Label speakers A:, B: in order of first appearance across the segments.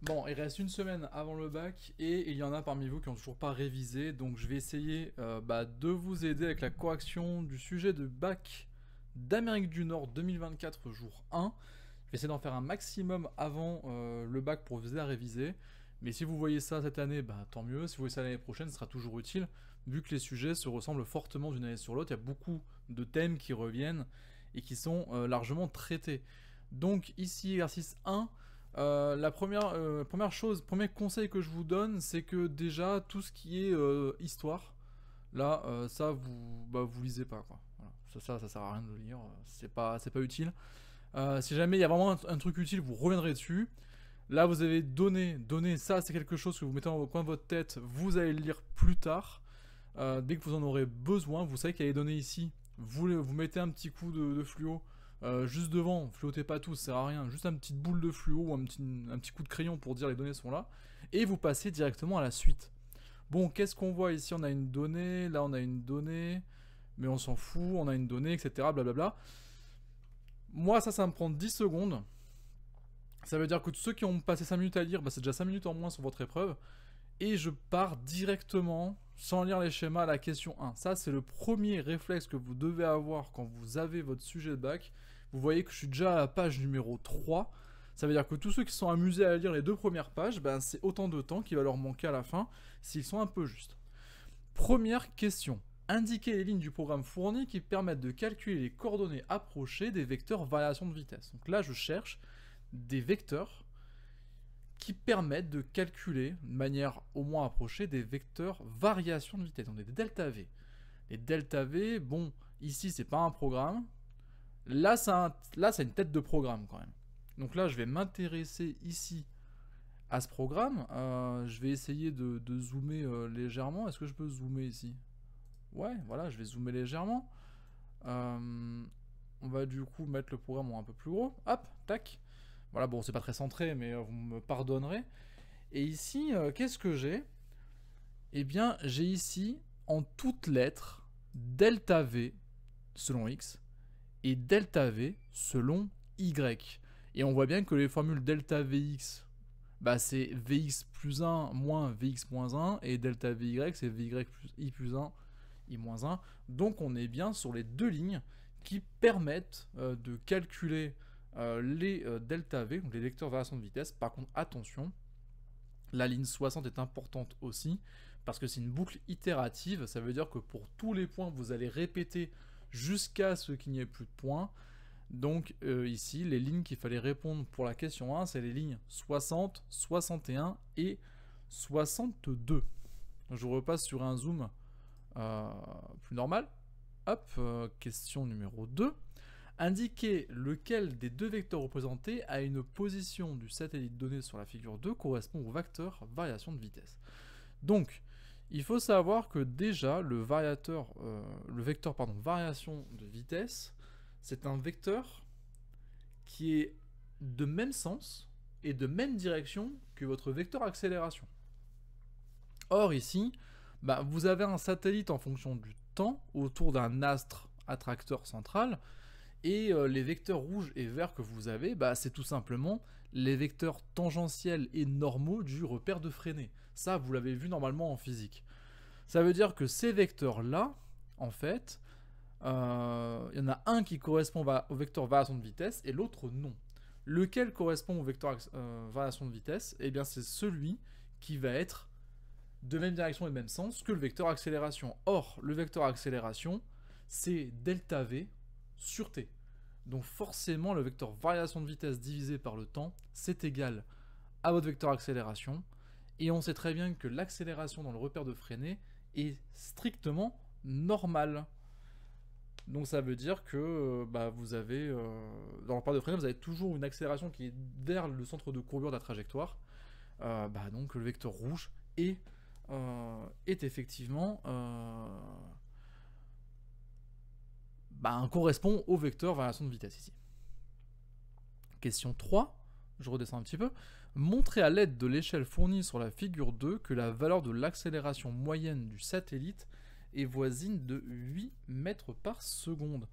A: Bon, il reste une semaine avant le bac et il y en a parmi vous qui n'ont toujours pas révisé, donc je vais essayer de vous aider avec la correction du sujet de bac d'Amérique du Nord 2024 jour 1. Je vais essayer d'en faire un maximum avant le bac pour vous aider à réviser. Mais si vous voyez ça cette année, tant mieux. Si vous voyez ça l'année prochaine, ce sera toujours utile, vu que les sujets se ressemblent fortement d'une année sur l'autre. Il y a beaucoup de thèmes qui reviennent et qui sont largement traités. Donc ici, exercice 1. Première chose, premier conseil que je vous donne, c'est que déjà tout ce qui est histoire, là, ça vous lisez pas quoi. Voilà. Ça sert à rien de le lire, c'est pas utile. Si jamais il y a vraiment un truc utile, vous reviendrez dessus. Là, vous avez donné, ça c'est quelque chose que vous mettez dans le coin de votre tête, vous allez le lire plus tard. Dès que vous en aurez besoin, vous savez qu'il y a les données ici. Vous mettez un petit coup de fluo. Juste devant, fluotez pas tout, ça sert à rien, juste une petite boule de fluo ou un petit coup de crayon pour dire les données sont là, et vous passez directement à la suite. Bon, qu'est-ce qu'on voit ici? On a une donnée, là on a une donnée, mais on s'en fout, on a une donnée, etc. Blablabla. Moi, ça me prend 10 secondes. Ça veut dire que tous ceux qui ont passé 5 minutes à lire, c'est déjà 5 minutes en moins sur votre épreuve. Et je pars directement, sans lire les schémas, à la question 1. Ça, c'est le premier réflexe que vous devez avoir quand vous avez votre sujet de bac. Vous voyez que je suis déjà à la page numéro 3. Ça veut dire que tous ceux qui sont amusés à lire les 2 premières pages, c'est autant de temps qui va leur manquer à la fin, s'ils sont un peu justes. Première question. Indiquez les lignes du programme fourni qui permettent de calculer les coordonnées approchées des vecteurs variation de vitesse. Donc là, je cherche des vecteurs qui permettent de calculer de manière au moins approchée des vecteurs variation de vitesse, donc des delta V. Les delta V, bon, ici c'est pas un programme, là c'est une tête de programme quand même. Donc là je vais m'intéresser ici à ce programme, je vais essayer de zoomer légèrement. Est-ce que je peux zoomer ici? Ouais, voilà, je vais zoomer légèrement. On va du coup mettre le programme en un peu plus gros, hop, tac. Voilà, bon, c'est pas très centré, mais vous me pardonnerez. Et ici, qu'est-ce que j'ai? Eh bien, j'ai ici, en toutes lettres, delta V selon X et delta V selon Y. Et on voit bien que les formules delta Vx, c'est Vx plus 1 moins Vx moins 1, et delta Vy, c'est Vy plus I plus 1, I moins 1. Donc on est bien sur les deux lignes qui permettent de calculer les delta V, donc les vecteurs variation de vitesse. Par contre, attention, la ligne 60 est importante aussi, parce que c'est une boucle itérative, ça veut dire que pour tous les points, vous allez répéter jusqu'à ce qu'il n'y ait plus de points. Donc ici, les lignes qu'il fallait répondre pour la question 1, c'est les lignes 60, 61 et 62. Je repasse sur un zoom plus normal. Hop, question numéro 2. Indiquer lequel des deux vecteurs représentés a une position du satellite donné sur la figure 2 correspond au vecteur variation de vitesse. Donc, il faut savoir que déjà, le vecteur variation de vitesse, c'est un vecteur qui est de même sens et de même direction que votre vecteur accélération. Or ici, vous avez un satellite en fonction du temps autour d'un astre attracteur central, et les vecteurs rouges et verts que vous avez, c'est tout simplement les vecteurs tangentiels et normaux du repère de Freinet. Ça, vous l'avez vu normalement en physique. Ça veut dire que ces vecteurs-là, en fait, il y en a un qui correspond au vecteur variation de vitesse et l'autre non. Lequel correspond au vecteur variation de vitesse? Eh bien, c'est celui qui va être de même direction et de même sens que le vecteur accélération. Or, le vecteur accélération, c'est delta V sur t. Donc forcément, le vecteur variation de vitesse divisé par le temps, c'est égal à votre vecteur accélération. Et on sait très bien que l'accélération dans le repère de Freinet est strictement normale. Donc ça veut dire que vous avez, dans le repère de Freinet, vous avez toujours une accélération qui est vers le centre de courbure de la trajectoire. Donc le vecteur rouge est effectivement correspond au vecteur variation de vitesse ici. Question 3, je redescends un petit peu. Montrez à l'aide de l'échelle fournie sur la figure 2 que la valeur de l'accélération moyenne du satellite est voisine de 8 mètres par seconde.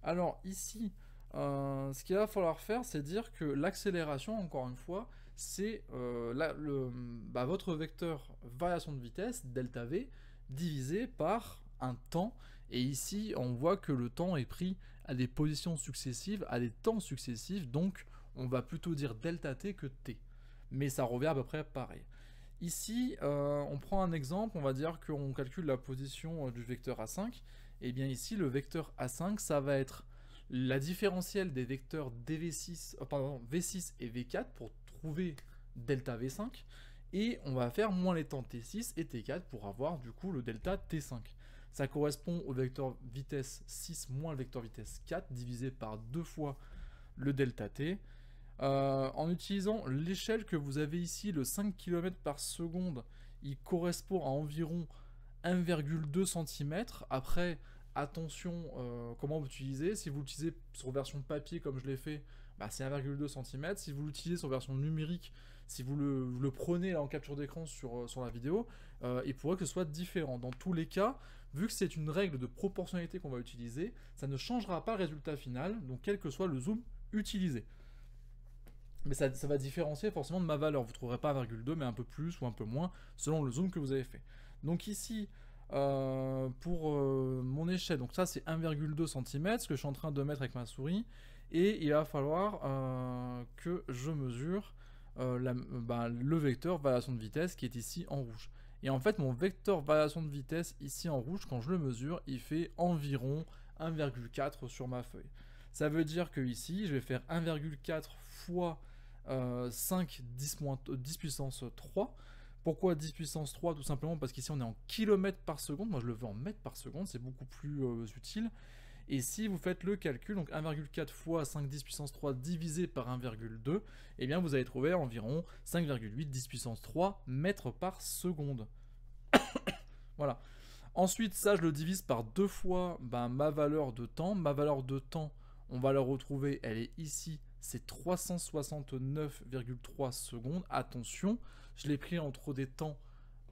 A: Alors ici, ce qu'il va falloir faire, c'est dire que l'accélération, encore une fois, c'est votre vecteur variation de vitesse, delta V, divisé par un temps. Et ici, on voit que le temps est pris à des positions successives, à des temps successifs, donc on va plutôt dire delta t que t. Mais ça revient à peu près pareil. Ici, on prend un exemple, on va dire qu'on calcule la position du vecteur A5. Et bien ici, le vecteur A5, ça va être la différentielle des vecteurs V6 et V4 pour trouver delta V5. Et on va faire moins les temps T6 et T4 pour avoir du coup le delta T5. Ça correspond au vecteur vitesse 6 moins le vecteur vitesse 4 divisé par 2 fois le delta T. En utilisant l'échelle que vous avez ici, le 5 km par seconde, il correspond à environ 1,2 cm. Après, attention comment vous l'utilisez. Si vous l'utilisez sur version papier comme je l'ai fait, bah, c'est 1,2 cm. Si vous l'utilisez sur version numérique, si vous le prenez là, en capture d'écran sur la vidéo, il pourrait que ce soit différent. Dans tous les cas, vu que c'est une règle de proportionnalité qu'on va utiliser, ça ne changera pas le résultat final, donc quel que soit le zoom utilisé. Mais ça va différencier forcément de ma valeur. Vous ne trouverez pas 1,2 mais un peu plus ou un peu moins selon le zoom que vous avez fait. Donc ici, pour mon échelle, donc ça c'est 1,2 cm, ce que je suis en train de mettre avec ma souris. Et il va falloir que je mesure le vecteur variation de vitesse qui est ici en rouge. Et en fait, mon vecteur variation de vitesse ici en rouge, quand je le mesure, il fait environ 1,4 sur ma feuille. Ça veut dire que ici, je vais faire 1,4 fois 5 10 puissance 3. Pourquoi 10 puissance 3? Tout simplement parce qu'ici on est en kilomètres par seconde. Moi je le veux en mètres par seconde, c'est beaucoup plus utile. Et si vous faites le calcul, donc 1,4 fois 5 10 puissance 3 divisé par 1,2, eh bien vous allez trouver environ 5,8 10 puissance 3 mètres par seconde. Voilà. Ensuite, ça je le divise par 2 fois ma valeur de temps. Ma valeur de temps, on va la retrouver, elle est ici, c'est 369,3 secondes. Attention, je l'ai pris entre des temps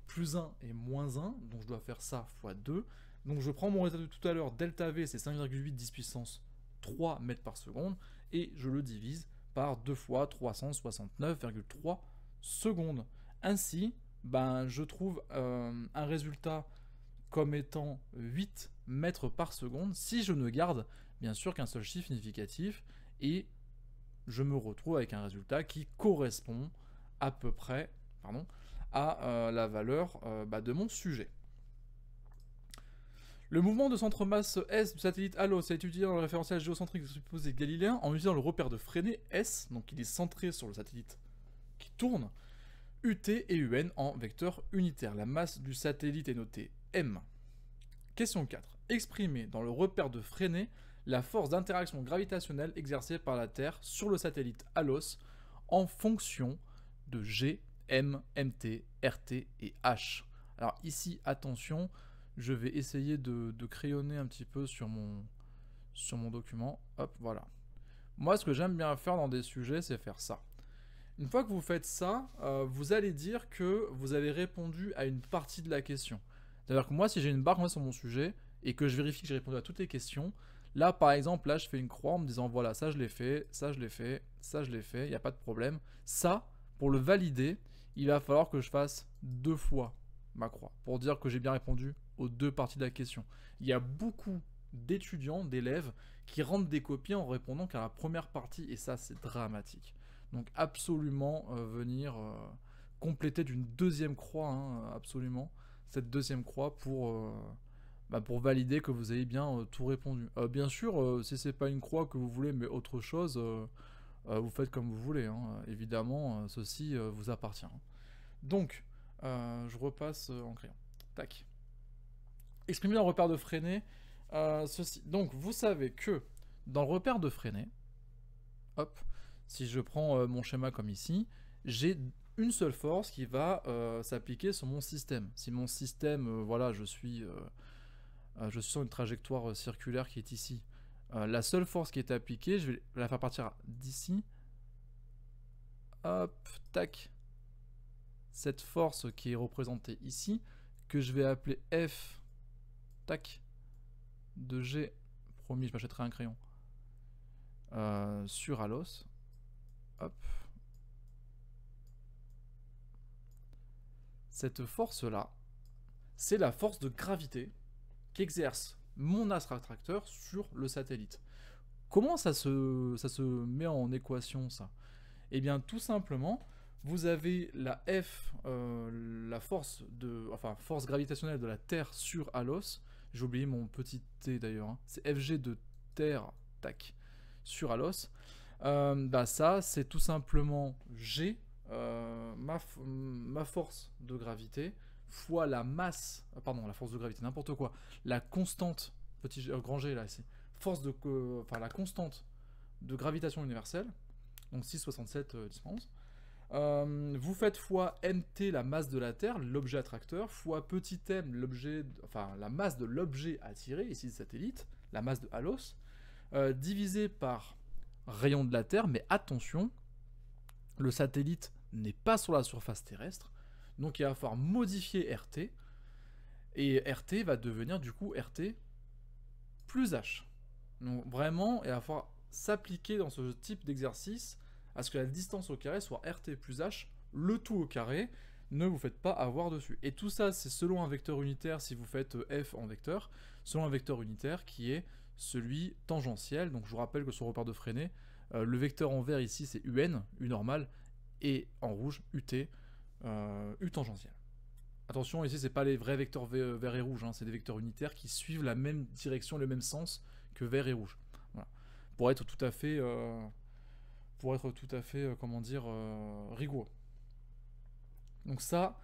A: plus 1 et moins 1, donc je dois faire ça fois 2. Donc je prends mon résultat de tout à l'heure, delta V, c'est 5,8 10 puissance 3 mètres par seconde, et je le divise par 2 fois 369,3 secondes. Ainsi, je trouve un résultat comme étant 8 mètres par seconde, si je ne garde bien sûr qu'un seul chiffre significatif, et je me retrouve avec un résultat qui correspond à peu près à la valeur de mon sujet. Le mouvement de centre-masse S du satellite Allos a été étudié dans le référentiel géocentrique supposé galiléen en utilisant le repère de Fresnel S, donc il est centré sur le satellite qui tourne, UT et UN en vecteur unitaire. La masse du satellite est notée M. Question 4. Exprimer dans le repère de Fresnel la force d'interaction gravitationnelle exercée par la Terre sur le satellite Allos en fonction de G, M, MT, RT et H. Alors ici, attention, je vais essayer de crayonner un petit peu sur mon document. Hop, voilà. Moi, ce que j'aime bien faire dans des sujets, c'est faire ça. Une fois que vous faites ça, vous allez dire que vous avez répondu à une partie de la question. C'est-à-dire que moi, si j'ai une barre sur mon sujet et que je vérifie que j'ai répondu à toutes les questions, là, par exemple, là, je fais une croix en me disant, voilà, ça, je l'ai fait, ça, je l'ai fait, ça, je l'ai fait, il n'y a pas de problème. Ça, pour le valider, il va falloir que je fasse 2 fois ma croix pour dire que j'ai bien répondu aux 2 parties de la question. Il y a beaucoup d'étudiants, d'élèves qui rendent des copies en répondant qu'à la première partie, et ça, c'est dramatique. Donc, absolument venir compléter d'une 2e croix, hein, absolument, cette 2e croix pour valider que vous avez bien tout répondu. Bien sûr, si c'est pas une croix que vous voulez, mais autre chose, vous faites comme vous voulez. Hein. Évidemment, ceci vous appartient. Donc, je repasse en crayon. Tac. Exprimer dans le repère de Fresnel ceci. Donc, vous savez que dans le repère de Fresnel, hop, si je prends mon schéma comme ici, j'ai une seule force qui va s'appliquer sur mon système. Si mon système, voilà, je suis sur une trajectoire circulaire qui est ici. La seule force qui est appliquée, je vais la faire partir d'ici. Hop, tac. Cette force qui est représentée ici, que je vais appeler F, tac, de G, promis, je m'achèterai un crayon, sur Allos. Hop. cette force-là, c'est la force de gravité qu'exerce mon astre attracteur sur le satellite. Comment ça se met en équation, ça? Eh bien, tout simplement, vous avez la F, la force gravitationnelle de la Terre sur Alos. J'ai oublié mon petit t d'ailleurs, hein. C'est Fg de Terre, tac, sur Alos. Ça, c'est tout simplement G, ma force de gravité, fois la masse, pardon, la force de gravité, n'importe quoi, la constante, petit grand G là, ici, la constante de gravitation universelle, donc 6,67 10 11. Vous faites fois mt, la masse de la Terre, l'objet attracteur, fois petit m, la masse de l'objet attiré, ici le satellite, la masse de Alos, divisé par rayon de la Terre, mais attention, le satellite n'est pas sur la surface terrestre, donc il va falloir modifier RT, et RT va devenir du coup RT plus H. Donc vraiment, il va falloir s'appliquer dans ce type d'exercice à ce que la distance au carré soit RT plus H, le tout au carré, ne vous faites pas avoir dessus. Et tout ça, c'est selon un vecteur unitaire, si vous faites F en vecteur, selon un vecteur unitaire qui est celui tangentiel. Donc je vous rappelle que sur le repère de Freinet, le vecteur en vert ici c'est UN, U normal, et en rouge UT, U tangentiel. Attention, ici c'est pas les vrais vecteurs vert et rouge, hein, c'est des vecteurs unitaires qui suivent la même direction, le même sens que vert et rouge. Voilà. Pour être tout à fait, rigoureux. Donc ça,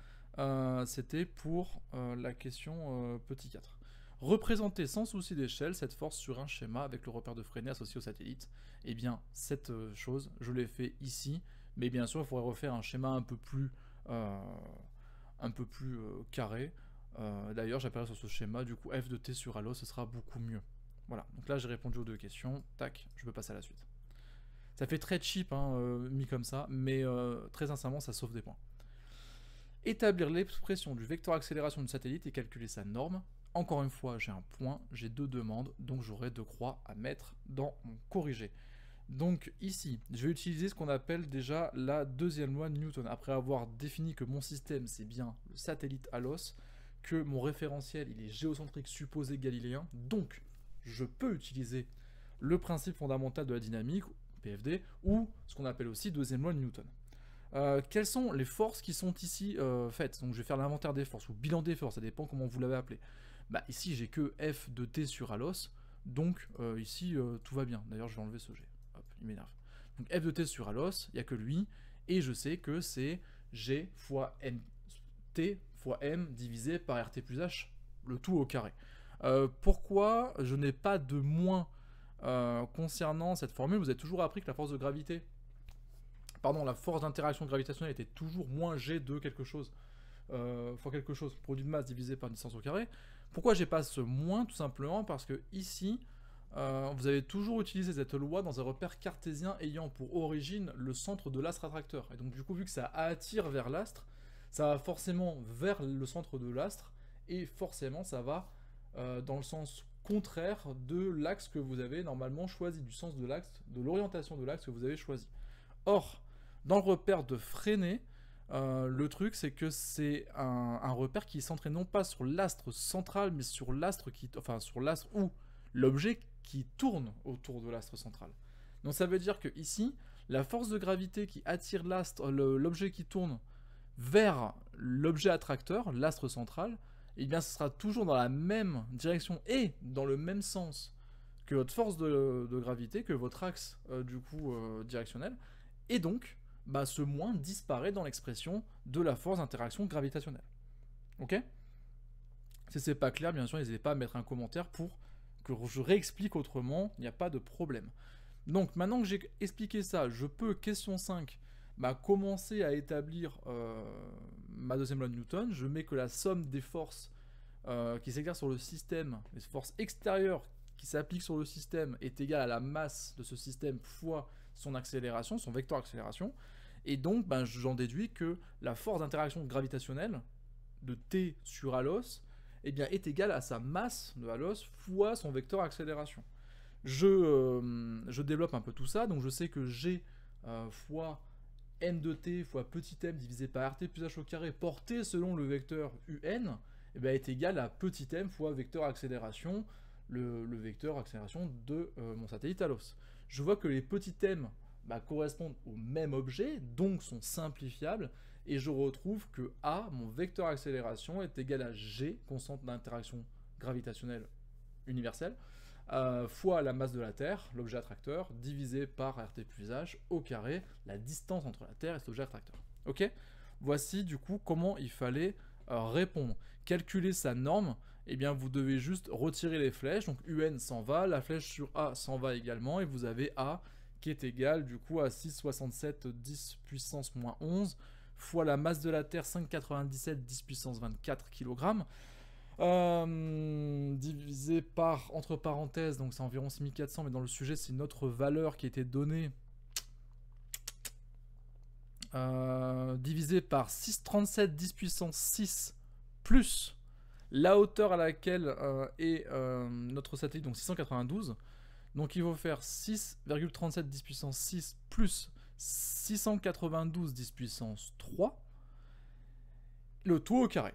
A: c'était pour la question petit 4. Représenter sans souci d'échelle cette force sur un schéma avec le repère de Freinet associé au satellite. Eh bien, cette chose, je l'ai fait ici, mais bien sûr, il faudrait refaire un schéma un peu plus carré. D'ailleurs, j'appellerai sur ce schéma, du coup, f de t sur Alos, ce sera beaucoup mieux. Voilà, donc là, j'ai répondu aux deux questions. Tac, je peux passer à la suite. Ça fait très cheap, hein, mis comme ça, mais très sincèrement, ça sauve des points. Établir l'expression du vecteur accélération du satellite et calculer sa norme. Encore une fois, j'ai un point, j'ai deux demandes, donc j'aurai 2 croix à mettre dans mon corrigé. Donc ici, je vais utiliser ce qu'on appelle déjà la deuxième loi de Newton. Après avoir défini que mon système, c'est bien le satellite Alos, que mon référentiel, il est géocentrique supposé galiléen, donc je peux utiliser le principe fondamental de la dynamique, PFD, ou ce qu'on appelle aussi deuxième loi de Newton. Quelles sont les forces qui sont ici faites? Donc je vais faire l'inventaire des forces, ou bilan des forces, ça dépend comment vous l'avez appelé. Bah ici j'ai que F de T sur Alos, donc ici tout va bien. D'ailleurs je vais enlever ce G, hop, il m'énerve. Donc F de T sur Alos, il n'y a que lui, et je sais que c'est G fois T fois M divisé par RT plus H, le tout au carré. Pourquoi je n'ai pas de moins concernant cette formule? Vous avez toujours appris que la force de gravité, pardon, la force d'interaction gravitationnelle était toujours moins G de quelque chose, fois quelque chose, produit de masse divisé par distance au carré. Pourquoi j'ai pas ce moins? Tout simplement parce que ici, vous avez toujours utilisé cette loi dans un repère cartésien ayant pour origine le centre de l'astre attracteur. Et donc du coup, vu que ça attire vers l'astre, ça va forcément vers le centre de l'astre, et forcément ça va dans le sens contraire de l'axe que vous avez normalement choisi, du sens de l'axe, de l'orientation de l'axe que vous avez choisi. Or, dans le repère de Freinet, le truc c'est que c'est un repère qui est centré non pas sur l'astre central, mais sur l'astre ou l'objet qui tourne autour de l'astre central. Donc ça veut dire que ici, la force de gravité qui attire l'objet qui tourne vers l'objet attracteur, l'astre central, eh bien ce sera toujours dans la même direction et dans le même sens que votre force de gravité, que votre axe directionnel, et donc ce moins disparaît dans l'expression de la force d'interaction gravitationnelle. Ok? Si c'est pas clair, bien sûr, n'hésitez pas à mettre un commentaire pour que je réexplique autrement, il n'y a pas de problème. Donc maintenant que j'ai expliqué ça, je peux, question 5, commencer à établir ma deuxième loi de Newton. Je mets que la somme des forces qui s'exercent sur le système, les forces extérieures qui s'appliquent sur le système, est égale à la masse de ce système fois son accélération, son vecteur accélération, et donc j'en déduis que la force d'interaction gravitationnelle de T sur Alos est égale à sa masse de Alos fois son vecteur accélération. Je développe un peu tout ça, donc je sais que G fois n de t fois petit m divisé par rt plus h au carré porté selon le vecteur un est égal à petit m fois vecteur accélération, le vecteur accélération de mon satellite Alos. Je vois que les petits m correspondent au même objet, donc sont simplifiables, et je retrouve que A, mon vecteur accélération, est égal à G, constante d'interaction gravitationnelle universelle, fois la masse de la Terre, l'objet attracteur, divisé par RT plus H au carré, la distance entre la Terre et cet objet attracteur. Ok ? Voici du coup comment il fallait répondre. Calculer sa norme, eh bien vous devez juste retirer les flèches, donc UN s'en va, la flèche sur A s'en va également, et vous avez A qui est égal du coup à 6,67 10 puissance moins 11 fois la masse de la Terre 5,97 10 puissance 24 kg divisé par, entre parenthèses, donc c'est environ 6400, mais dans le sujet c'est une autre valeur qui a été donnée, divisé par 6,37 10 puissance 6 plus la hauteur à laquelle est notre satellite, donc 692. Donc il faut faire 6,37 10 puissance 6 plus 692 10 puissance 3, le tout au carré.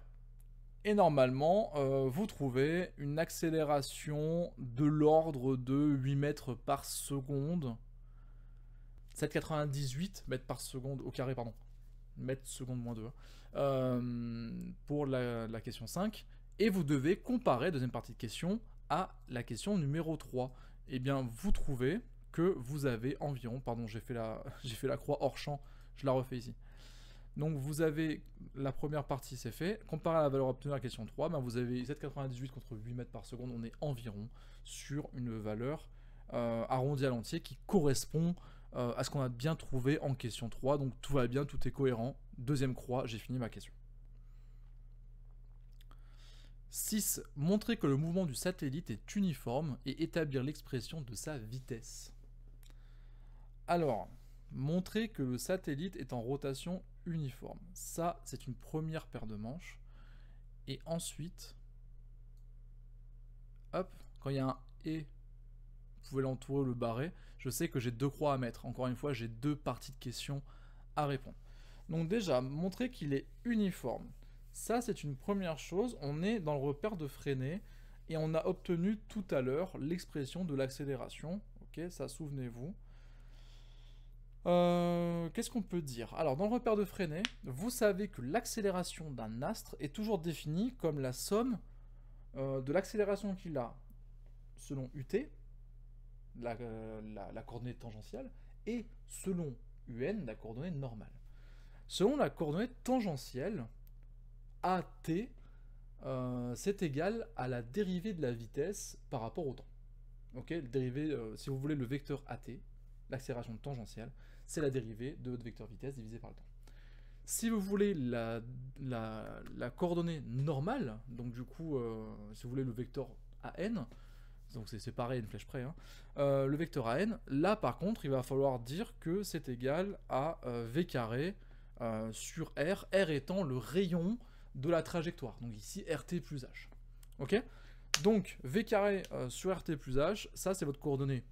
A: Et normalement, vous trouvez une accélération de l'ordre de 8 mètres par seconde. 7,98 mètres par seconde au carré, pardon. Mètres seconde moins 2. Pour la question 5. Et vous devez comparer, deuxième partie de question, à la question numéro 3. Eh bien, vous trouvez que vous avez environ... Pardon, j'ai fait la croix hors champ, je la refais ici. Donc vous avez la première partie, c'est fait. Comparé à la valeur obtenue à la question 3, vous avez 7,98 contre 8 mètres par seconde. On est environ sur une valeur arrondie à l'entier qui correspond à ce qu'on a bien trouvé en question 3. Donc tout va bien, tout est cohérent. Deuxième croix, j'ai fini ma question. 6. Montrer que le mouvement du satellite est uniforme et établir l'expression de sa vitesse. Alors, montrer que le satellite est en rotation uniforme. Ça, c'est une première paire de manches. Et ensuite, hop, quand il y a un « et », vous pouvez l'entourer ou le barrer. Je sais que j'ai deux croix à mettre. Encore une fois, j'ai deux parties de questions à répondre. Donc déjà, montrer qu'il est uniforme. Ça, c'est une première chose. On est dans le repère de Freinet et on a obtenu tout à l'heure l'expression de l'accélération. Ok, ça, souvenez-vous. Qu'est-ce qu'on peut dire? Alors, dans le repère de Freinet, vous savez que l'accélération d'un astre est toujours définie comme la somme de l'accélération qu'il a selon UT, la coordonnée tangentielle, et selon UN, la coordonnée normale. Selon la coordonnée tangentielle, AT, c'est égal à la dérivée de la vitesse par rapport au temps. Ok, dérivée, si vous voulez, le vecteur AT, l'accélération tangentielle, c'est la dérivée de votre vecteur vitesse divisé par le temps. Si vous voulez la coordonnée normale, donc du coup, si vous voulez le vecteur AN, donc c'est pareil, une flèche près, hein, le vecteur AN, là par contre, il va falloir dire que c'est égal à V carré sur R, R étant le rayon de la trajectoire, donc ici RT plus H. Ok? Donc V carré sur RT plus H, ça c'est votre coordonnée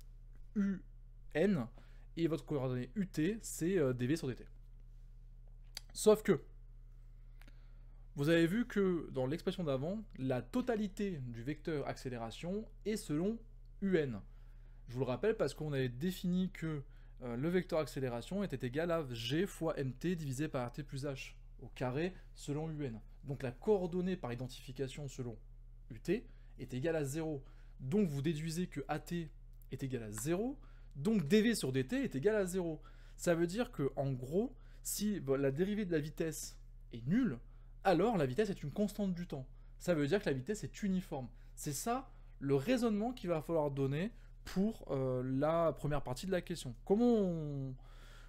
A: UN, et votre coordonnée UT, c'est dV sur dt. Sauf que, vous avez vu que dans l'expression d'avant, la totalité du vecteur accélération est selon UN. Je vous le rappelle parce qu'on avait défini que le vecteur accélération était égal à G fois MT divisé par RT plus H au carré selon UN. Donc la coordonnée par identification selon UT est égale à 0. Donc vous déduisez que AT est égal à 0. Donc dV sur dt est égal à 0. Ça veut dire que, en gros, si la dérivée de la vitesse est nulle, alors la vitesse est une constante du temps. Ça veut dire que la vitesse est uniforme. C'est ça le raisonnement qu'il va falloir donner pour la première partie de la question. Comment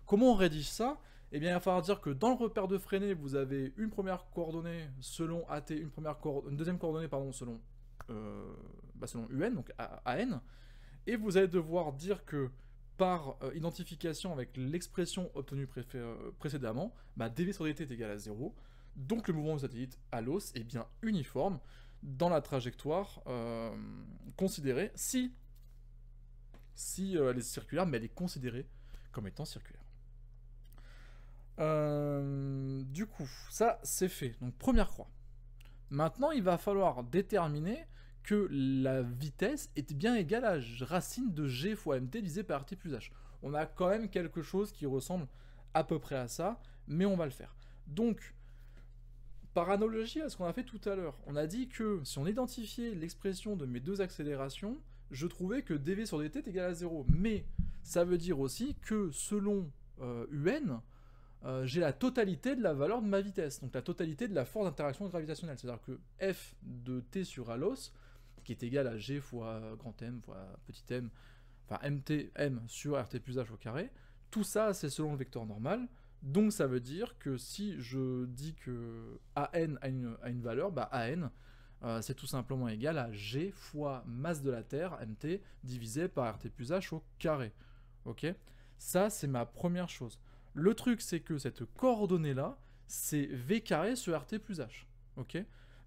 A: on rédige ça? Eh bien, il va falloir dire que dans le repère de Freinet, vous avez une première coordonnée selon AT, une deuxième coordonnée pardon, selon UN, donc AN. Et vous allez devoir dire que par identification avec l'expression obtenue précédemment, dV sur dt est égal à 0. Donc le mouvement du satellite à l'os est bien uniforme dans la trajectoire considérée, si elle est circulaire, mais elle est considérée comme étant circulaire. Du coup, ça c'est fait. Donc première croix. Maintenant, il va falloir déterminer que la vitesse est bien égale à racine de g fois mt divisé par rt plus h. On a quand même quelque chose qui ressemble à peu près à ça, mais on va le faire. Donc, par analogie à ce qu'on a fait tout à l'heure, on a dit que si on identifiait l'expression de mes deux accélérations, je trouvais que dv sur dt est égal à 0. Mais ça veut dire aussi que selon un, j'ai la totalité de la valeur de ma vitesse, donc la totalité de la force d'interaction gravitationnelle. C'est-à-dire que f de t sur alos, qui est égal à g fois grand M fois petit m, enfin mt m sur rt plus h au carré, tout ça c'est selon le vecteur normal. Donc ça veut dire que si je dis que an a une valeur, bah an c'est tout simplement égal à g fois masse de la Terre, mt, divisé par rt plus h au carré. Ok ? Ça c'est ma première chose. Le truc c'est que cette coordonnée là, c'est v carré sur rt plus h. Ok ?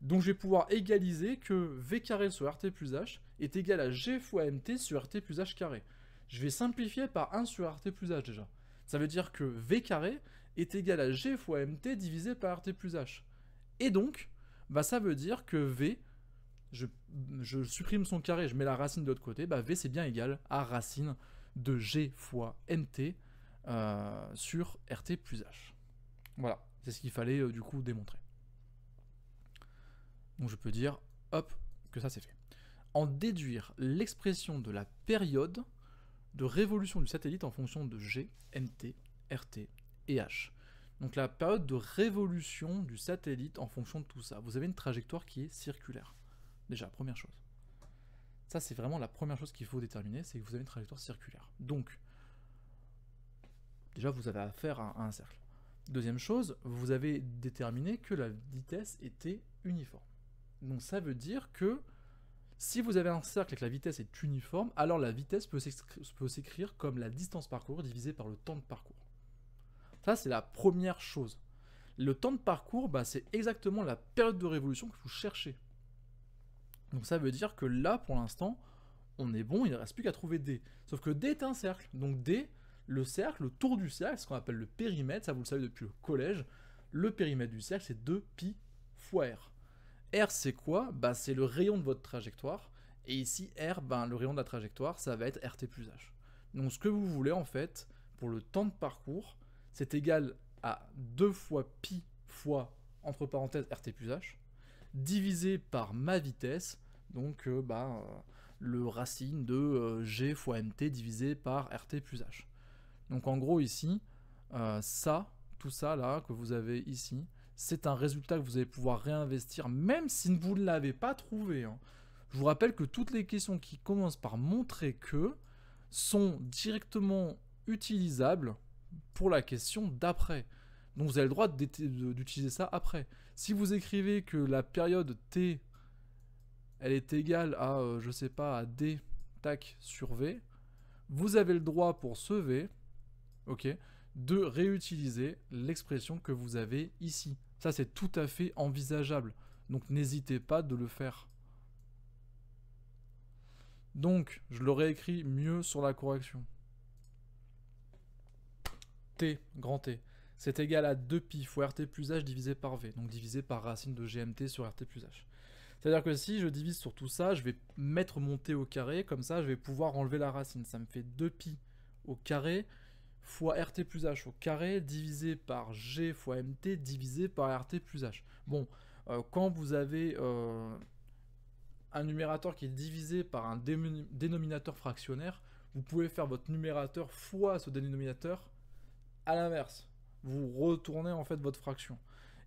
A: Donc je vais pouvoir égaliser que v carré sur rt plus h est égal à g fois mt sur rt plus h carré. Je vais simplifier par 1 sur rt plus h déjà. Ça veut dire que v carré est égal à g fois mt divisé par rt plus h. Et donc, bah ça veut dire que v, je supprime son carré, je mets la racine de l'autre côté, bah v c'est bien égal à racine de g fois mt sur rt plus h. Voilà, c'est ce qu'il fallait du coup démontrer. Donc je peux dire, hop, que ça c'est fait. En déduire l'expression de la période de révolution du satellite en fonction de g, mt, rt et h. Donc la période de révolution du satellite en fonction de tout ça. Vous avez une trajectoire qui est circulaire. Déjà, première chose. Ça, c'est vraiment la première chose qu'il faut déterminer, c'est que vous avez une trajectoire circulaire. Donc, déjà, vous avez affaire à un cercle. Deuxième chose, vous avez déterminé que la vitesse était uniforme. Donc ça veut dire que si vous avez un cercle et que la vitesse est uniforme, alors la vitesse peut s'écrire comme la distance parcourue divisée par le temps de parcours. Ça, c'est la première chose. Le temps de parcours, bah, c'est exactement la période de révolution que vous cherchez. Donc ça veut dire que là, pour l'instant, on est bon, il ne reste plus qu'à trouver D. Sauf que D est un cercle. Donc D, le cercle, le tour du cercle, ce qu'on appelle le périmètre, ça vous le savez depuis le collège, le périmètre du cercle, c'est 2π fois R. R, c'est quoi ? Bah, c'est le rayon de votre trajectoire. Et ici, R, bah, le rayon de la trajectoire, ça va être RT plus H. Donc ce que vous voulez, en fait, pour le temps de parcours, c'est égal à 2 fois pi fois, entre parenthèses, RT plus H, divisé par ma vitesse, donc le racine de G fois MT divisé par RT plus H. Donc en gros ici, tout ça là que vous avez ici, c'est un résultat que vous allez pouvoir réinvestir même si vous ne l'avez pas trouvé. Hein. Je vous rappelle que toutes les questions qui commencent par montrer que sont directement utilisables pour la question d'après. Donc vous avez le droit d'utiliser ça après. Si vous écrivez que la période t, elle est égale à, je sais pas, à d, tac, sur v, vous avez le droit pour ce v, ok, de réutiliser l'expression que vous avez ici. Ça, c'est tout à fait envisageable. Donc n'hésitez pas de le faire. Donc, je l'aurais écrit mieux sur la correction. T, grand T, c'est égal à 2π fois RT plus H divisé par V, donc divisé par racine de GMT sur RT plus H. C'est-à-dire que si je divise sur tout ça, je vais mettre mon T au carré, comme ça je vais pouvoir enlever la racine. Ça me fait 2π au carré fois RT plus H au carré divisé par G fois MT divisé par RT plus H. Bon, quand vous avez un numérateur qui est divisé par un dénominateur fractionnaire, vous pouvez faire votre numérateur fois ce dénominateur à l'inverse. Vous retournez en fait votre fraction.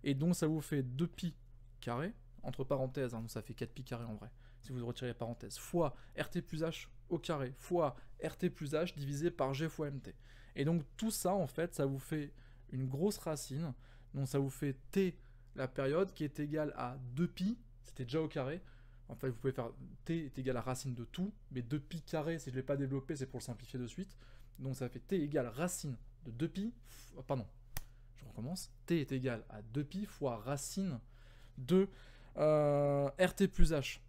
A: Et donc ça vous fait 2π carré, entre parenthèses, hein, donc ça fait 4π carré en vrai, si vous retirez les parenthèses, fois RT plus H au carré, fois RT plus H divisé par G fois MT. Et donc tout ça en fait, ça vous fait une grosse racine, donc ça vous fait T, la période, qui est égale à 2π, c'était déjà au carré, en fait vous pouvez faire T est égal à racine de tout, mais 2π carré, si je ne l'ai pas développé, c'est pour le simplifier de suite, donc ça fait T égale racine de 2π, pardon, je recommence, T est égal à 2π fois racine de RT plus H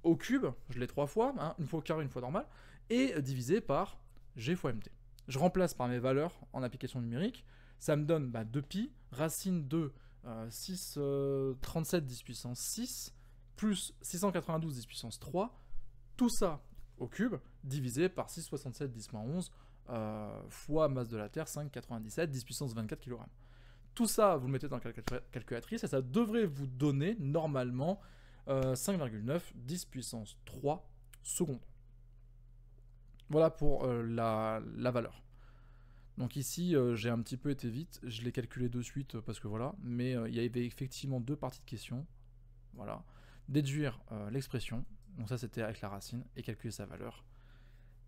A: au cube, je l'ai 3 fois, hein, une fois au carré, une fois normal, et divisé par G fois MT. Je remplace par mes valeurs en application numérique, Ça me donne 2π, racine de 637 10 puissance 6, plus 692 10 puissance 3, tout ça au cube, divisé par 667 10-11, fois masse de la Terre, 5,97, 10 puissance 24 kg. Tout ça, vous le mettez dans la calculatrice, et ça devrait vous donner, normalement, 5,9 10 puissance 3 secondes. Voilà pour la valeur. Donc ici, j'ai un petit peu été vite, je l'ai calculé de suite parce que voilà, mais il y avait effectivement 2 parties de question. Voilà. Déduire l'expression, donc ça c'était avec la racine, et calculer sa valeur.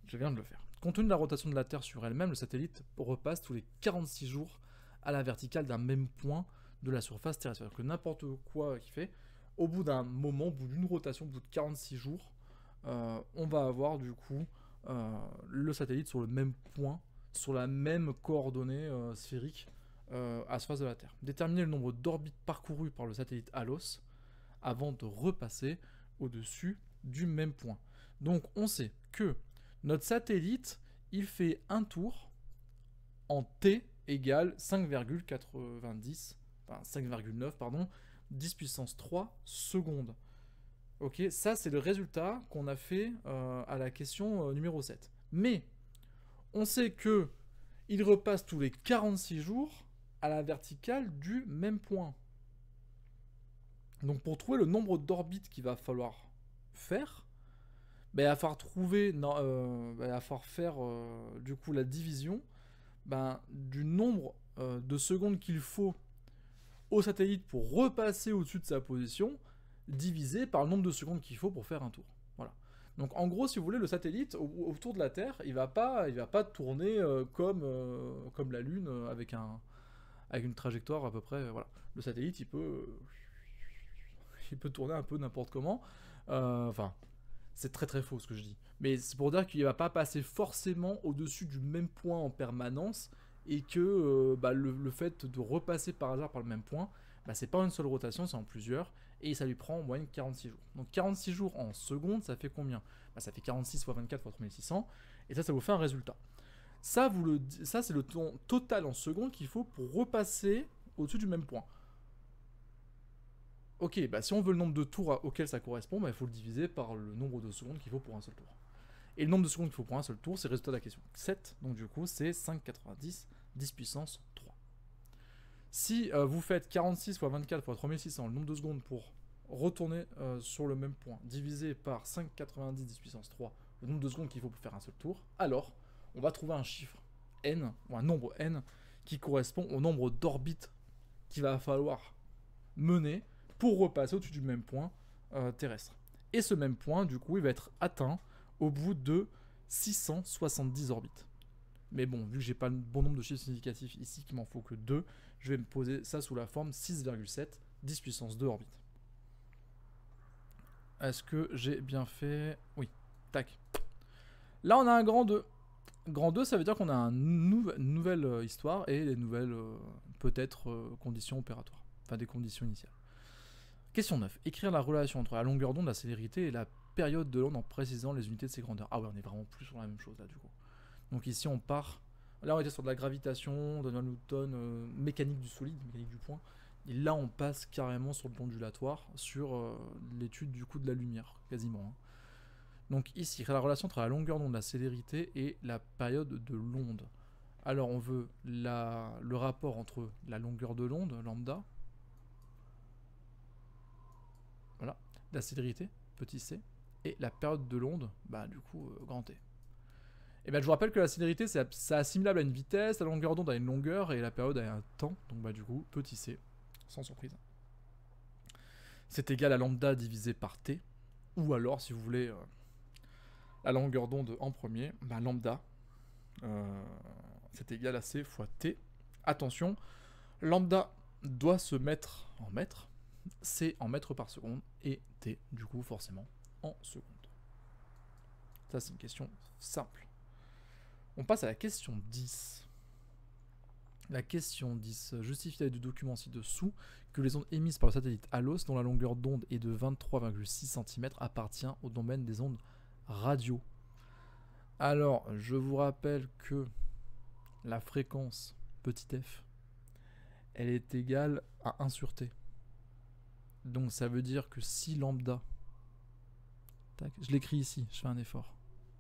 A: Je viens de le faire. Compte tenu de la rotation de la Terre sur elle-même, le satellite repasse tous les 46 jours à la verticale d'un même point de la surface terrestre. C'est-à-dire que n'importe quoi qu'il fait, au bout d'un moment, au bout d'une rotation, au bout de 46 jours, on va avoir du coup le satellite sur le même point, sur la même coordonnée sphérique à la surface de la Terre. Déterminer le nombre d'orbites parcourues par le satellite Allos avant de repasser au-dessus du même point. Donc on sait que notre satellite, il fait un tour en t égale 5,90, enfin 5,9 pardon, 10 puissance 3 secondes. Ok, ça c'est le résultat qu'on a fait à la question numéro 7. Mais on sait que il repasse tous les 46 jours à la verticale du même point. Donc pour trouver le nombre d'orbites qu'il va falloir faire, il va falloir trouver, il va falloir faire du coup la division du nombre de secondes qu'il faut au satellite pour repasser au-dessus de sa position, divisé par le nombre de secondes qu'il faut pour faire un tour. Voilà. Donc en gros, si vous voulez, le satellite autour de la Terre, il va pas tourner comme la Lune avec une trajectoire à peu près. Voilà. Le satellite, il peut tourner un peu n'importe comment. Enfin, c'est très très faux ce que je dis. Mais c'est pour dire qu'il va pas passer forcément au-dessus du même point en permanence, et que le fait de repasser par hasard par le même point, c'est pas une seule rotation, c'est en plusieurs, et ça lui prend en moyenne 46 jours. Donc 46 jours en secondes, ça fait combien? Ça fait 46 fois 24 fois 3600, et ça vous fait un résultat. Ça, c'est le temps total en secondes qu'il faut pour repasser au-dessus du même point. Ok, si on veut le nombre de tours auquel ça correspond, il faut le diviser par le nombre de secondes qu'il faut pour un seul tour. Et le nombre de secondes qu'il faut pour un seul tour, c'est le résultat de la question 7, donc du coup c'est 5,90, 10 puissance 3. Si vous faites 46 fois 24 fois 3600, le nombre de secondes pour retourner sur le même point, divisé par 5,90, 10 puissance 3, le nombre de secondes qu'il faut pour faire un seul tour, alors on va trouver un chiffre n, ou un nombre n, qui correspond au nombre d'orbites qu'il va falloir mener pour repasser au-dessus du même point terrestre. Et ce même point, du coup, il va être atteint au bout de 670 orbites. Mais bon, vu que j'ai pas le bon nombre de chiffres significatifs ici, qu'il m'en faut que 2, je vais me poser ça sous la forme 6,7, 10 puissance 2 orbites. Est-ce que j'ai bien fait? Oui, tac. Là, on a un grand 2. Grand 2, ça veut dire qu'on a une nouvelle histoire et des nouvelles, peut-être, conditions opératoires. Enfin, des conditions initiales. Question 9. Écrire la relation entre la longueur d'onde, la célérité et la période de l'onde en précisant les unités de ses grandeurs. Ah ouais, on est vraiment plus sur la même chose là, du coup. Donc ici, on part... Là, on était sur de la gravitation, de Newton, mécanique du solide, mécanique du point. Et là, on passe carrément sur le ondulatoire, sur l'étude du coup de la lumière, quasiment. Hein. Donc ici, la relation entre la longueur d'onde, la célérité et la période de l'onde. Alors, on veut le rapport entre la longueur de l'onde, lambda, voilà, la célérité, petit c, et la période de l'onde, du coup, grand T. Et je vous rappelle que la célérité, c'est assimilable à une vitesse, la longueur d'onde à une longueur, et la période à un temps, donc du coup, petit c, sans surprise. C'est égal à lambda divisé par t, ou alors, si vous voulez, la longueur d'onde en premier, lambda, c'est égal à c fois t. Attention, lambda doit se mettre en mètres, c en mètres par seconde, et t, du coup, forcément, en secondes. Ça, c'est une question simple. On passe à la question 10. La question 10 justifie du document ci-dessous que les ondes émises par le satellite Allos, dont la longueur d'onde est de 23,6 cm, appartient au domaine des ondes radio. Alors, je vous rappelle que la fréquence petit f elle est égale à 1 sur t. Donc ça veut dire que si lambda... Tac, je l'écris ici, je fais un effort.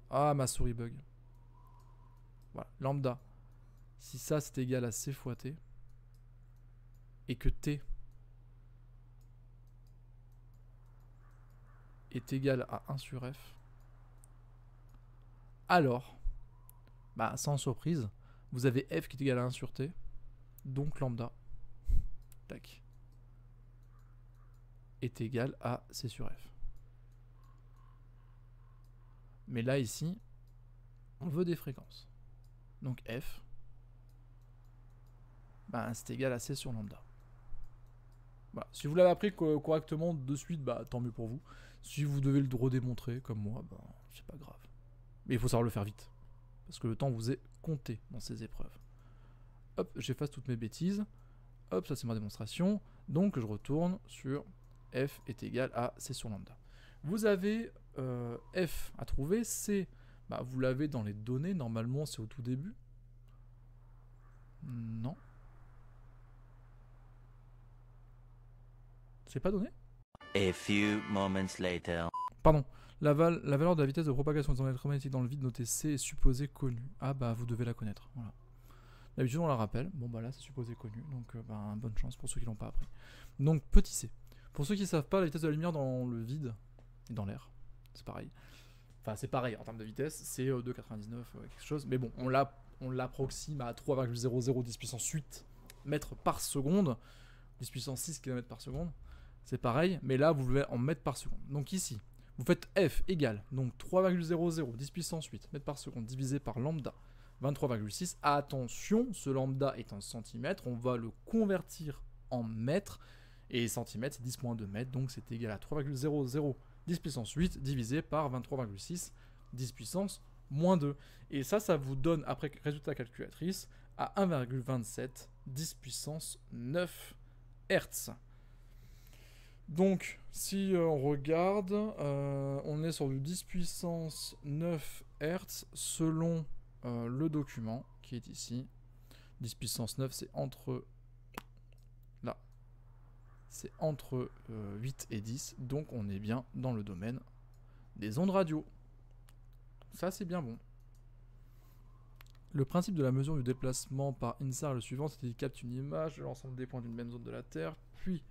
A: Ah, ma souris bug. Voilà, lambda. Si ça c'est égal à c fois t, et que t est égal à 1 sur f, alors, bah sans surprise, vous avez f qui est égal à 1 sur t, donc lambda, tac, est égal à c sur f. Mais là, ici, on veut des fréquences. Donc f, bah, c'est égal à c sur lambda. Voilà. Si vous l'avez appris correctement de suite, bah, tant mieux pour vous. Si vous devez le redémontrer, comme moi, bah, c'est pas grave. Mais il faut savoir le faire vite. Parce que le temps vous est compté dans ces épreuves. Hop, j'efface toutes mes bêtises. Hop, ça c'est ma démonstration. Donc je retourne sur f est égal à c sur lambda. Vous avez f à trouver, c, bah, vous l'avez dans les données, normalement c'est au tout début. Non. C'est pas donné?
B: A few moments later.
A: Pardon. La valeur de la vitesse de propagation des ondes électromagnétiques dans le vide notée C est supposée connue. Ah bah vous devez la connaître. Voilà. D'habitude on la rappelle. Bon bah là c'est supposé connu. Donc bah, bonne chance pour ceux qui l'ont pas appris. Donc petit c. Pour ceux qui ne savent pas, la vitesse de la lumière dans le vide et dans l'air, c'est pareil. Enfin c'est pareil en termes de vitesse, c'est 2,99 quelque chose. Mais bon, on l'approxime à 3,0010 puissance 8 mètres par seconde. 10 puissance 6 km par seconde. C'est pareil, mais là vous voulez en mètres par seconde. Donc ici, vous faites f égale donc 3,00 10 puissance 8 mètres par seconde divisé par lambda 23,6. Attention, ce lambda est en centimètres, on va le convertir en mètres. Et centimètres, c'est 10,2 mètres, donc c'est égal à 3,00 10 puissance 8 divisé par 23,6 10 puissance moins 2. Et ça vous donne, après résultat calculatrice, à 1,27 10 puissance 9 Hertz. Donc, si on regarde, on est sur du 10 puissance 9 Hertz selon le document qui est ici. 10 puissance 9, c'est entre... Là. C'est entre 8 et 10. Donc, on est bien dans le domaine des ondes radio. Ça, c'est bien bon. Le principe de la mesure du déplacement par INSAR est le suivant, c'est qu'il capte une image de l'ensemble des points d'une même zone de la Terre, puis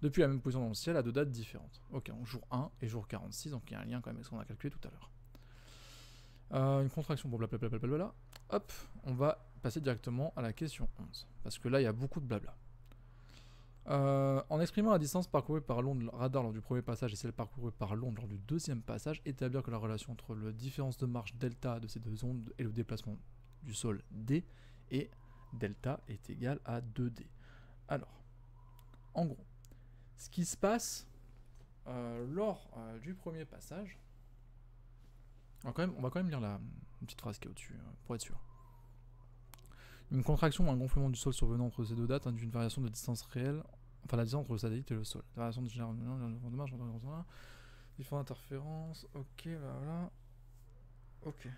A: depuis la même position dans le ciel à deux dates différentes. Ok, en jour 1 et jour 46, donc il y a un lien quand même avec ce qu'on a calculé tout à l'heure. Une contraction pour blablabla. Hop, on va passer directement à la question 11, parce que là il y a beaucoup de blabla. En exprimant la distance parcourue par l'onde radar lors du premier passage et celle parcourue par l'onde lors du deuxième passage, établir que la relation entre la différence de marche delta de ces deux ondes et le déplacement du sol d et delta est égal à 2d. Alors, en gros, ce qui se passe lors du premier passage, on va quand même lire une petite phrase qui est au-dessus pour être sûr. Une contraction ou un gonflement du sol survenant entre ces deux dates induit une variation de distance réelle, enfin la distance entre le satellite et le sol. La variation de de marche, différentes interférences, ok, voilà. Ok.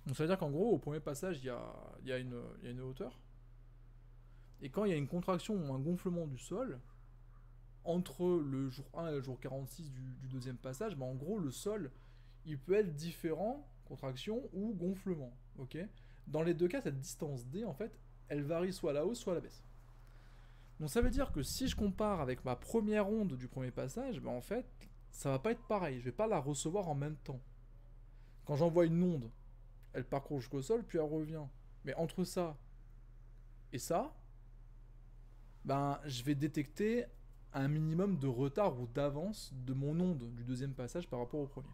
A: Donc ça veut dire qu'en gros, au premier passage, il y a une hauteur. Et quand il y a une contraction ou un gonflement du sol, entre le jour 1 et le jour 46 du deuxième passage, bah en gros, le sol, il peut être différent, contraction ou gonflement. Ok. Dans les deux cas, cette distance D, en fait, elle varie soit à la hausse, soit à la baisse. Donc ça veut dire que si je compare avec ma première onde du premier passage, bah en fait, ça va pas être pareil. Je vais pas la recevoir en même temps. Quand j'envoie une onde, elle parcourt jusqu'au sol, puis elle revient. Mais entre ça et ça, ben, je vais détecter un minimum de retard ou d'avance de mon onde du deuxième passage par rapport au premier.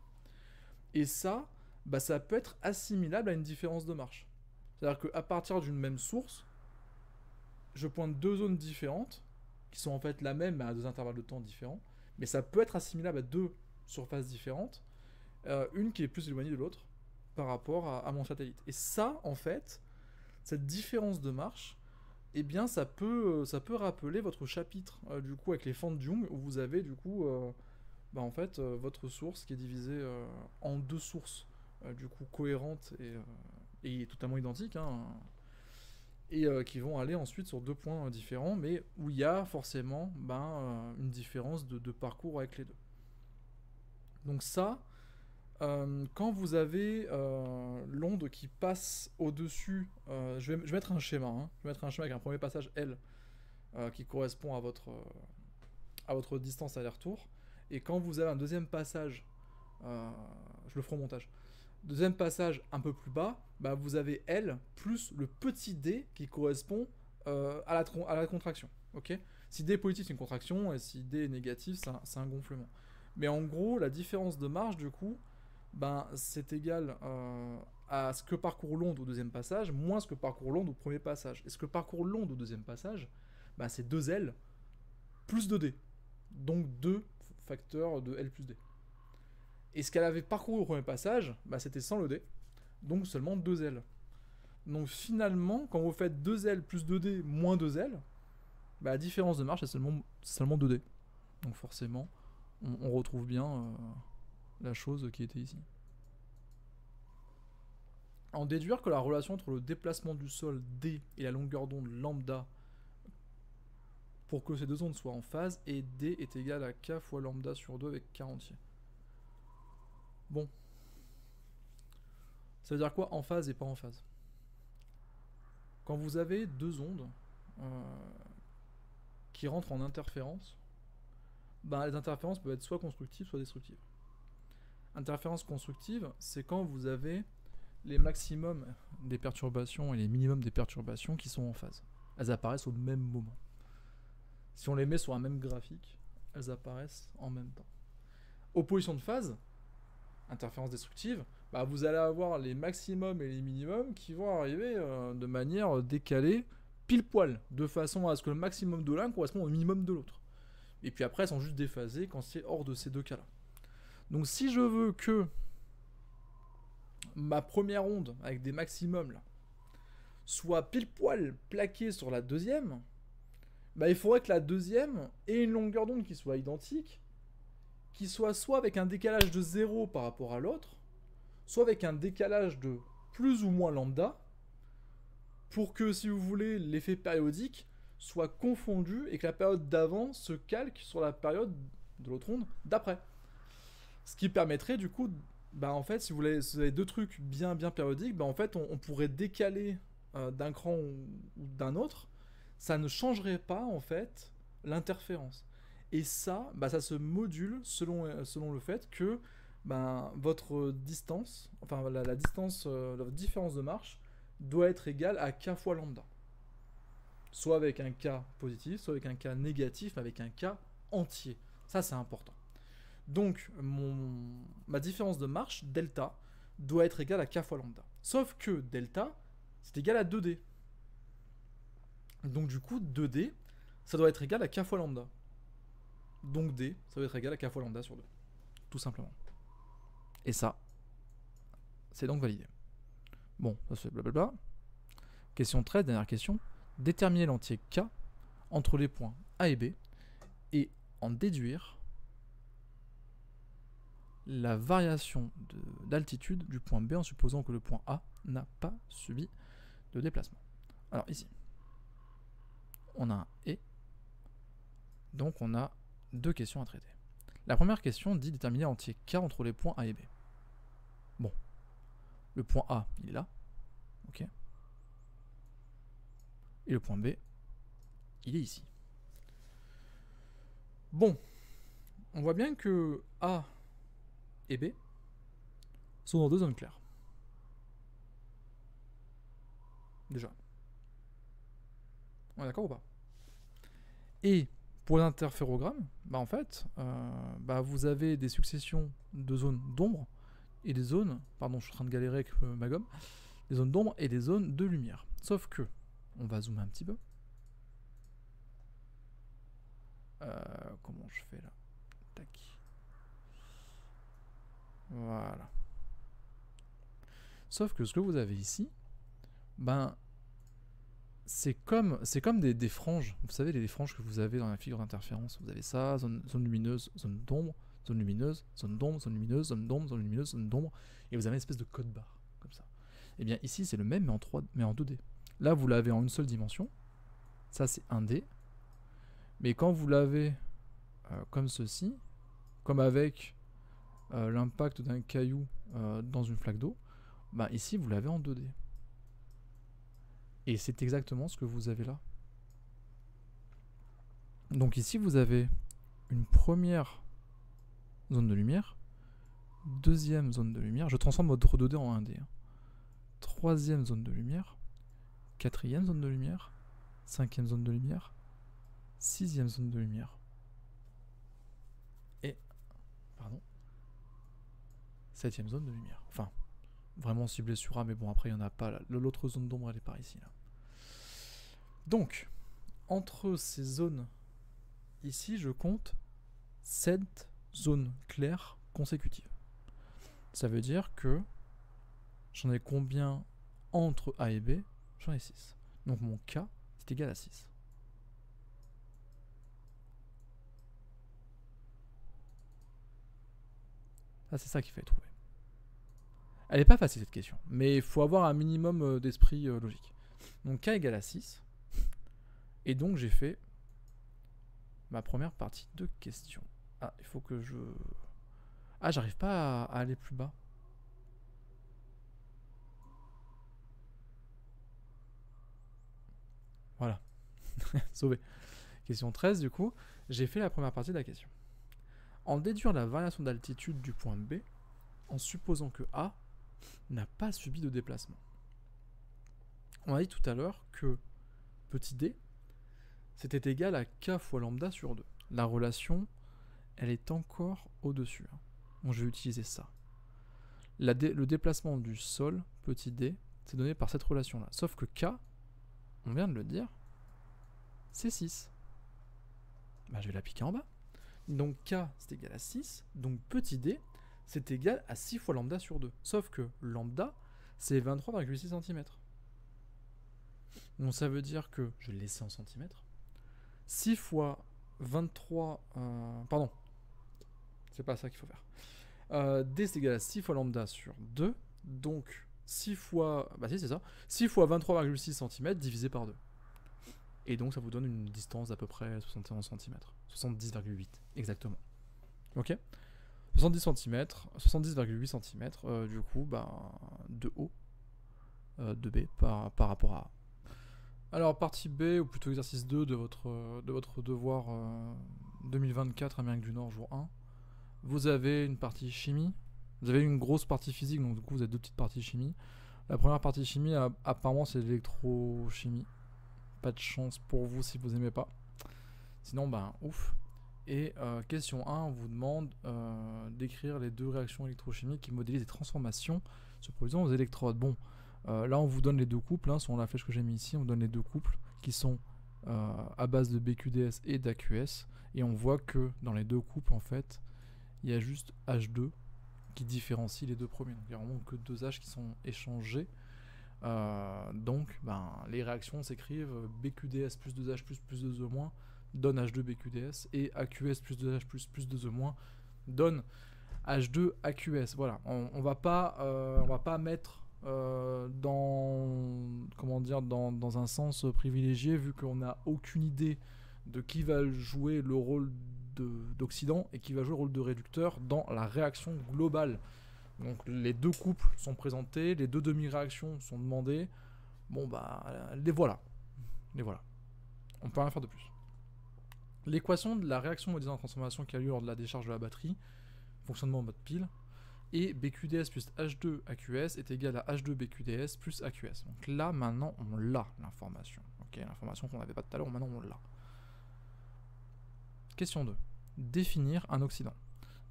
A: Et ça, bah, ça peut être assimilable à une différence de marche. C'est-à-dire qu'à partir d'une même source, je pointe deux zones différentes, qui sont en fait la même mais à deux intervalles de temps différents, mais ça peut être assimilable à deux surfaces différentes, une qui est plus éloignée de l'autre, par rapport à mon satellite. Et ça, en fait, cette différence de marche, eh bien, ça peut rappeler votre chapitre, du coup, avec les fentes Young, où vous avez, du coup, bah, en fait, votre source qui est divisée en deux sources, du coup, cohérentes et totalement identiques, hein, et qui vont aller ensuite sur 2 points différents, mais où il y a forcément une différence de parcours avec les deux. Donc ça, quand vous avez l'onde qui passe au-dessus, je vais mettre un schéma, hein, je vais mettre un schéma avec un premier passage L qui correspond à votre distance aller-retour, et quand vous avez un deuxième passage, je le ferai au montage, deuxième passage un peu plus bas, vous avez L plus le petit d qui correspond à la contraction. Okay, si d est positif, c'est une contraction, et si d est négatif, c'est un gonflement. Mais en gros, la différence de marge, du coup, c'est égal à ce que parcourt l'onde au deuxième passage, moins ce que parcourt l'onde au premier passage. Et ce que parcourt l'onde au deuxième passage, c'est 2L plus 2D. Donc 2 facteurs de L plus D. Et ce qu'elle avait parcouru au premier passage, c'était sans le D, donc seulement 2L. Donc finalement, quand vous faites 2L plus 2D moins 2L, la différence de marche c'est seulement 2D. Donc forcément, on retrouve bien la chose qui était ici. En déduire que la relation entre le déplacement du sol D et la longueur d'onde lambda, pour que ces deux ondes soient en phase, et D est égal à K fois lambda sur 2 avec K entier. Bon. Ça veut dire quoi en phase et pas en phase? Quand vous avez deux ondes qui rentrent en interférence, les interférences peuvent être soit constructives, soit destructives. Interférence constructive, c'est quand vous avez les maximums des perturbations et les minimums des perturbations qui sont en phase. Elles apparaissent au même moment. Si on les met sur un même graphique, elles apparaissent en même temps. Opposition de phase, interférence destructive, vous allez avoir les maximums et les minimums qui vont arriver de manière décalée, pile poil, de façon à ce que le maximum de l'un corresponde au minimum de l'autre. Et puis après, elles sont juste déphasées quand c'est hors de ces deux cas-là. Donc si je veux que ma première onde, avec des maximums, là, soit pile poil plaquée sur la deuxième, il faudrait que la deuxième ait une longueur d'onde qui soit identique, qui soit avec un décalage de 0 par rapport à l'autre, soit avec un décalage de plus ou moins lambda, pour que, si vous voulez, l'effet périodique soit confondu et que la période d'avant se calque sur la période de l'autre onde d'après. Ce qui permettrait, du coup, en fait, si vous avez deux trucs bien périodiques, en fait, on pourrait décaler d'un cran ou d'un autre, ça ne changerait pas, en fait, l'interférence. Et ça, ça se module selon le fait que votre distance, enfin la distance, la différence de marche, doit être égale à K fois lambda. Soit avec un K positif, soit avec un K négatif, mais avec un K entier. Ça, c'est important. Donc, ma différence de marche, delta, doit être égale à K fois lambda. Sauf que delta, c'est égal à 2D. Donc du coup, 2D, ça doit être égal à K fois lambda. Donc D, ça doit être égal à K fois lambda sur 2. Tout simplement. Et ça, c'est donc validé. Bon, ça c'est blablabla. Question 13, dernière question. Déterminer l'entier K entre les points A et B et en déduire la variation d'altitude du point B en supposant que le point A n'a pas subi de déplacement. Alors ici, on a un et, donc on a deux questions à traiter. La première question dit déterminer l'entier K entre les points A et B. Bon, le point A, il est là, ok. Et le point B, il est ici. Bon, on voit bien que A et B sont dans deux zones claires. Déjà. On est d'accord ou pas? Et pour l'interférogramme, en fait, vous avez des successions de zones d'ombre et des zones, pardon, je suis en train de galérer avec ma gomme, des zones d'ombre et des zones de lumière. Sauf que, on va zoomer un petit peu. Comment je fais là? Tac. Voilà. Sauf que ce que vous avez ici, c'est comme des franges. Vous savez, les franges que vous avez dans la figure d'interférence. Vous avez ça, zone lumineuse, zone d'ombre, zone lumineuse, zone d'ombre, zone lumineuse, zone d'ombre, zone lumineuse, zone d'ombre. Et vous avez une espèce de code barre, comme ça. Et bien ici c'est le même mais en 2D. Là vous l'avez en une seule dimension, ça c'est 1D, mais quand vous l'avez comme ceci, comme avec l'impact d'un caillou dans une flaque d'eau, bah ici vous l'avez en 2D. Et c'est exactement ce que vous avez là. Donc ici vous avez une première zone de lumière, deuxième zone de lumière, je transforme votre 2D en 1D. Troisième zone de lumière, quatrième zone de lumière, cinquième zone de lumière, sixième zone de lumière. Et, pardon, septième zone de lumière. Enfin, vraiment ciblé sur A, mais bon, après il n'y en a pas. L'autre zone d'ombre, elle est par ici. Là. Donc, entre ces zones, ici, je compte 7 zones claires consécutives. Ça veut dire que j'en ai combien entre A et B? J'en ai 6. Donc mon K, c'est égal à 6. Ah, c'est ça qu'il fallait trouver. Elle n'est pas facile cette question, mais il faut avoir un minimum d'esprit logique. Donc K égale à 6. Et donc j'ai fait ma première partie de question. Ah, il faut que je... Ah, j'arrive pas à aller plus bas. Voilà. Sauvé. Question 13 du coup. J'ai fait la première partie de la question. En déduire la variation d'altitude du point B, en supposant que A n'a pas subi de déplacement. On a dit tout à l'heure que petit d, c'était égal à k fois lambda sur 2. La relation, elle est encore au-dessus. Donc je vais utiliser ça. Le déplacement du sol, petit d, c'est donné par cette relation-là. Sauf que k, on vient de le dire, c'est 6. Bah, je vais l'appliquer en bas. Donc k, c'est égal à 6. Donc petit d, c'est égal à 6 fois lambda sur 2. Sauf que lambda, c'est 23,6 cm. Donc ça veut dire que, je vais le laisser en centimètres, 6 fois 23... pardon, c'est pas ça qu'il faut faire. D c'est égal à 6 fois lambda sur 2, donc 6 fois... Bah si c'est ça, 6 fois 23,6 cm divisé par 2. Et donc ça vous donne une distance d'à peu près 71 cm. 70,8 exactement. Ok, 70 cm, 70,8 cm du coup bah, de haut de B par rapport à A. Alors partie B, ou plutôt exercice 2 de votre devoir 2024 Amérique du Nord jour 1. Vous avez une partie chimie, vous avez une grosse partie physique, donc du coup vous avez deux petites parties chimie. La première partie chimie, apparemment c'est l'électrochimie. Pas de chance pour vous si vous aimez pas. Sinon, ben ouf. Et question 1, on vous demande d'écrire les deux réactions électrochimiques qui modélisent les transformations se produisant aux électrodes. Bon, là on vous donne les deux couples, hein, selon la flèche que j'ai mis ici, on vous donne les deux couples qui sont à base de BQDS et d'AQS. Et on voit que dans les deux couples, en fait, il y a juste H2 qui différencie les deux premiers. Donc il n'y a vraiment que deux H qui sont échangés. Donc ben, les réactions s'écrivent BQDS plus 2H plus 2E- donne H2 BQDS et AQS plus 2H plus 2E- donne H2 AQS. Voilà, on va pas mettre dans un sens privilégié vu qu'on n'a aucune idée de qui va jouer le rôle d'oxydant et qui va jouer le rôle de réducteur dans la réaction globale. Donc les deux couples sont présentés, les deux demi-réactions sont demandées. Bon bah les voilà. On peut rien faire de plus. L'équation de la réaction modélisant la transformation qui a lieu lors de la décharge de la batterie, fonctionnement en mode pile, et BQDS plus H2 AQS est égal à H2 BQDS plus AQS. Donc là maintenant on l'a l'information. Ok, l'information qu'on n'avait pas tout à l'heure, maintenant on l'a. Question 2. Définir un oxydant.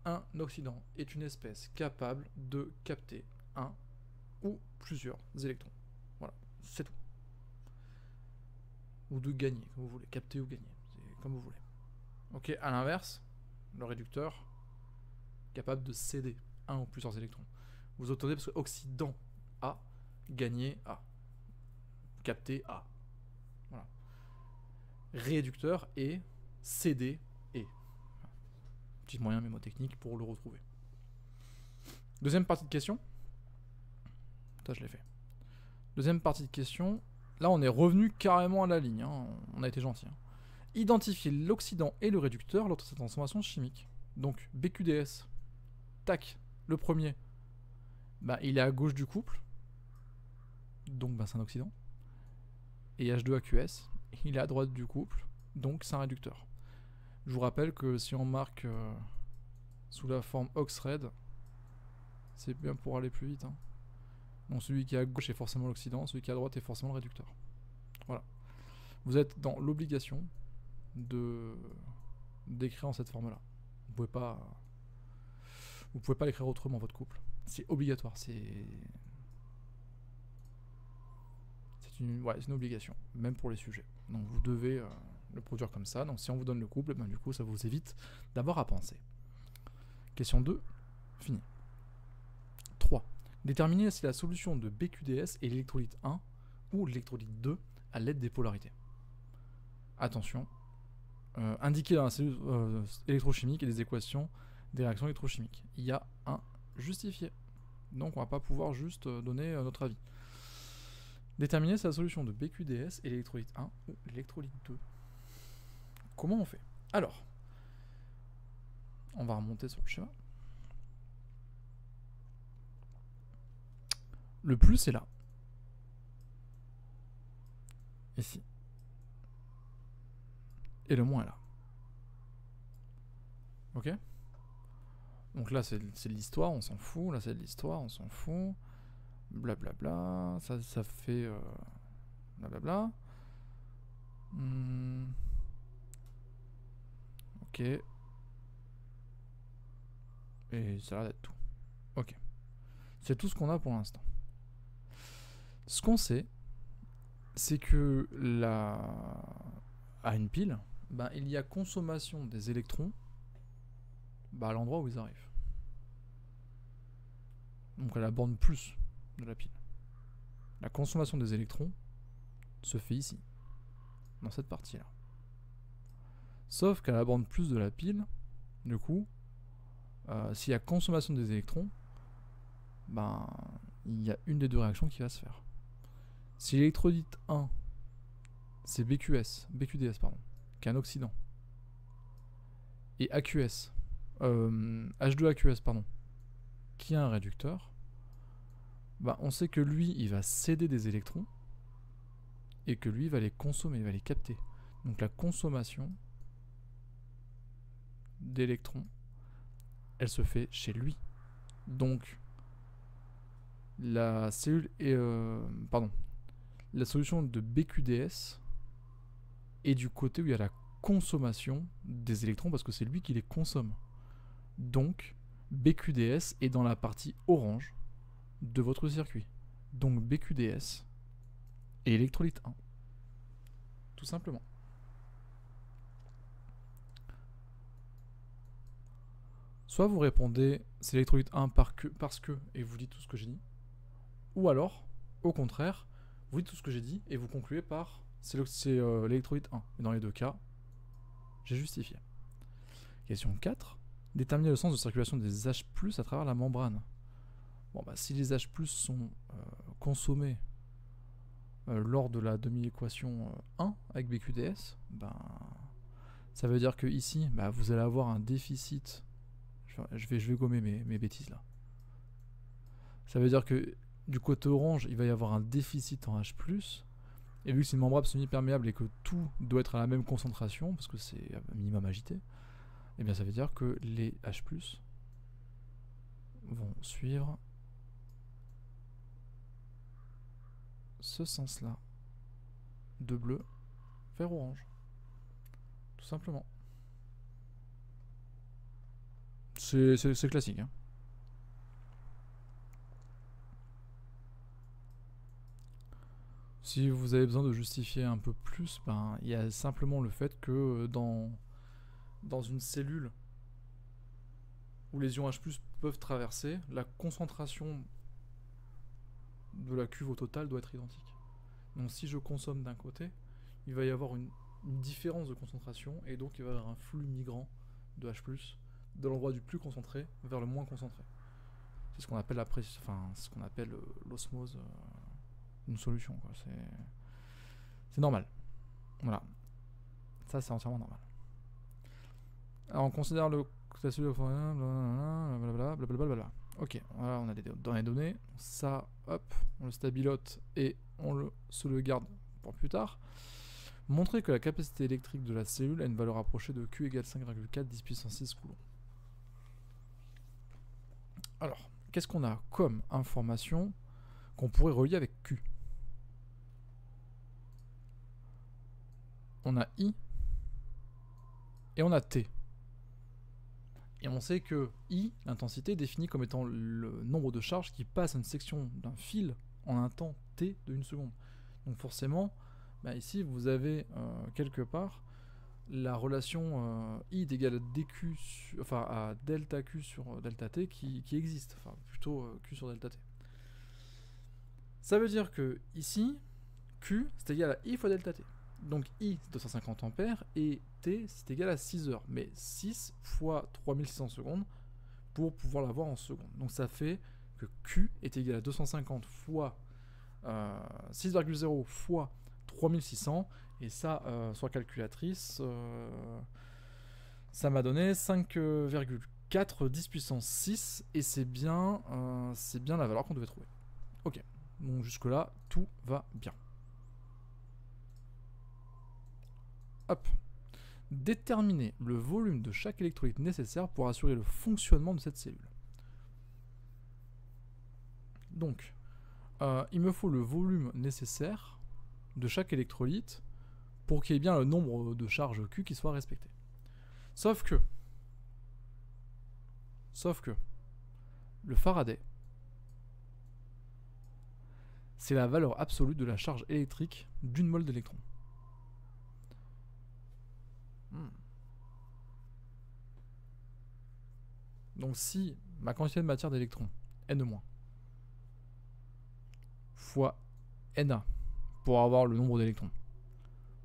A: Un oxydant est une espèce capable de capter un ou plusieurs électrons. Voilà, c'est tout. Ou de gagner, comme vous voulez. Capter ou gagner, c'est comme vous voulez. Ok, à l'inverse, le réducteur, capable de céder un ou plusieurs électrons. Vous obtenez parce que oxydant A, gagner A. Capter A. Voilà. Réducteur et céder et. Petit moyen mémotechnique pour le retrouver. Deuxième partie de question. Ça, je l'ai fait. Deuxième partie de question. Là, on est revenu carrément à la ligne. Hein. On a été gentil. Hein. Identifier l'oxydant et le réducteur lors de cette transformation chimique. Donc, BQDS. Tac. Le premier. Bah, il est à gauche du couple. Donc, bah, c'est un oxydant. Et H2AQS. Il est à droite du couple. Donc, c'est un réducteur. Je vous rappelle que si on marque sous la forme OXRED, c'est bien pour aller plus vite. Hein. Donc celui qui est à gauche est forcément l'oxydant, celui qui est à droite est forcément le réducteur. Voilà. Vous êtes dans l'obligation d'écrire en cette forme-là. Vous pouvez pas l'écrire autrement, votre couple. C'est obligatoire. C'est une obligation, même pour les sujets. Donc vous devez le produire comme ça. Donc si on vous donne le couple, ben, du coup ça vous évite d'avoir à penser. Question 2, fini. 3. Déterminer si la solution de BQDS est l'électrolyte 1 ou l'électrolyte 2 à l'aide des polarités. Attention, indiquer dans la cellule électrochimique et des équations des réactions électrochimiques. Il y a un justifié. Donc on va pas pouvoir juste donner notre avis. Déterminer si la solution de BQDS est l'électrolyte 1 ou l'électrolyte 2. Comment on fait? Alors, on va remonter sur le schéma. Le plus est là. Ici. Et le moins est là. Ok? Donc là, c'est de l'histoire, on s'en fout. Là, c'est de l'histoire, on s'en fout. Blablabla. Ça fait... blablabla. Ok. Et ça a l'air d'être tout. Ok. C'est tout ce qu'on a pour l'instant. Ce qu'on sait, c'est que à une pile, ben, il y a consommation des électrons à l'endroit où ils arrivent. Donc à la borne plus de la pile. La consommation des électrons se fait ici, dans cette partie-là. Sauf qu'à la borne plus de la pile, du coup, s'il y a consommation des électrons, ben, il y a une des deux réactions qui va se faire. Si l'électrolyte 1, c'est BQDS, pardon, qui est un oxydant, et H2AQS, pardon, qui est un réducteur, ben, on sait que lui, il va céder des électrons, et que lui, il va les consommer, il va les capter. Donc la consommation d'électrons, elle se fait chez lui. Donc, la cellule est, la solution de BQDS est du côté où il y a la consommation des électrons parce que c'est lui qui les consomme. Donc BQDS est dans la partie orange de votre circuit. Donc BQDS est électrolyte 1. Tout simplement. Soit vous répondez c'est l'électrolyte 1 parce que et vous dites tout ce que j'ai dit. Ou alors, au contraire, vous dites tout ce que j'ai dit et vous concluez par c'est l'électrolyte 1. Et dans les deux cas, j'ai justifié. Question 4. Déterminer le sens de circulation des H+ à travers la membrane. Bon, bah, si les H+ sont consommés lors de la demi-équation 1 avec BQDS, ben, ça veut dire que ici, bah, vous allez avoir un déficit. Je vais gommer mes bêtises là. Ça veut dire que du côté orange, il va y avoir un déficit en H+, et vu que c'est une membrane semi-perméable et que tout doit être à la même concentration, parce que c'est un minimum agité, et bien ça veut dire que les H+ vont suivre ce sens-là, de bleu vers orange. Tout simplement. C'est classique, hein. Si vous avez besoin de justifier un peu plus, ben, il y a simplement le fait que dans une cellule où les ions H+ peuvent traverser, la concentration de la cuve au total doit être identique. Donc si je consomme d'un côté, il va y avoir une différence de concentration et donc il va y avoir un flux migrant de H+ de l'endroit du plus concentré vers le moins concentré. C'est ce qu'on appelle l'osmose d'une solution, quoi. C'est normal. Voilà. Ça, c'est entièrement normal. Alors, on considère le... Blablabla. Ok, voilà, on a dans les données. Ça, hop, on le stabilote et se le garde pour plus tard. Montrer que la capacité électrique de la cellule a une valeur approchée de Q égale 5,4 10 puissance 6 coulombs. Alors, qu'est-ce qu'on a comme information qu'on pourrait relier avec Q? On a I et on a T. Et on sait que I, l'intensité, est définie comme étant le nombre de charges qui passent à une section d'un fil en un temps T de 1 seconde. Donc forcément, bah ici vous avez quelque part la relation I est égale à dQ, à delta Q sur delta T qui existe, enfin plutôt Q sur delta T. Ça veut dire que ici, Q c'est égal à I fois delta T. Donc I c'est 250 ampères et T c'est égal à 6 heures, mais 6 fois 3600 secondes pour pouvoir l'avoir en secondes. Donc ça fait que Q est égal à 250 fois 6,0 fois 3600, et ça, sur la calculatrice, ça m'a donné 5,4 10 puissance 6, et c'est bien la valeur qu'on devait trouver. Ok, donc jusque là, tout va bien. Hop. Déterminer le volume de chaque électrolyte nécessaire pour assurer le fonctionnement de cette cellule. Donc, il me faut le volume nécessaire de chaque électrolyte pour qu'il y ait bien le nombre de charges Q qui soit respecté. Sauf que le Faraday, c'est la valeur absolue de la charge électrique d'une mole d'électrons. Donc si ma quantité de matière d'électrons, N- fois Na, pour avoir le nombre d'électrons,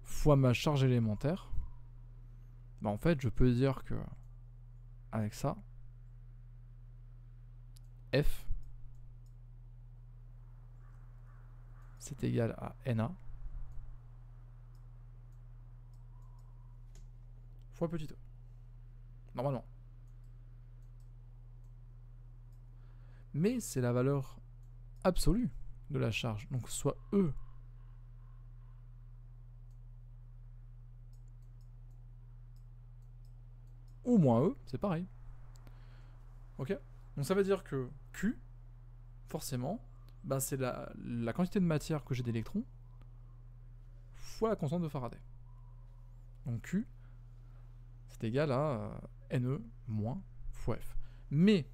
A: fois ma charge élémentaire, bah en fait je peux dire que avec ça, F c'est égal à Na fois petit e. Normalement. Mais c'est la valeur absolue de la charge. Donc soit E ou moins E, c'est pareil. Ok? Donc ça veut dire que Q, forcément, ben c'est la quantité de matière que j'ai d'électrons fois la constante de Faraday. Donc Q, c'est égal à Ne moins fois F. Mais,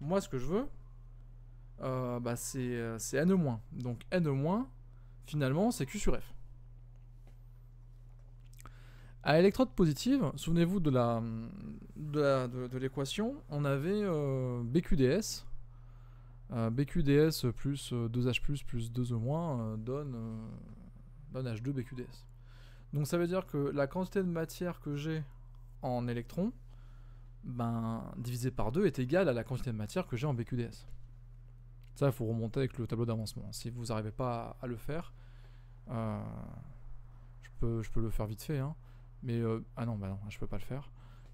A: moi ce que je veux, bah c'est N-. Donc N-, finalement, c'est Q sur F. À l'électrode positive, souvenez-vous de l'équation, on avait BQDS. BQDS plus 2H plus 2E- donne H2 BQDS. Donc ça veut dire que la quantité de matière que j'ai en électrons, ben, divisé par 2 est égale à la quantité de matière que j'ai en BQDS. Ça, il faut remonter avec le tableau d'avancement. Si vous n'arrivez pas à le faire, je peux le faire vite fait, hein. Mais ah non, bah non, je peux pas le faire.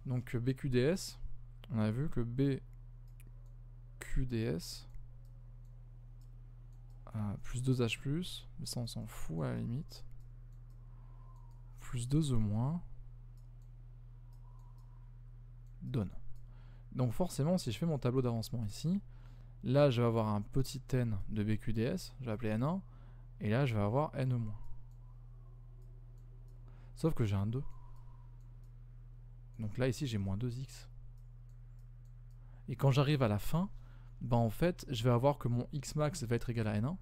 A: Donc BQDS, on a vu que BQDS plus 2H+, mais ça on s'en fout à la limite, plus 2E- donne. Donc forcément, si je fais mon tableau d'avancement ici, là je vais avoir un petit n de BQDS, je vais appeler N1, et là je vais avoir N-. Sauf que j'ai un 2. Donc là ici j'ai moins 2x. Et quand j'arrive à la fin, bah en fait je vais avoir que mon xmax va être égal à N1.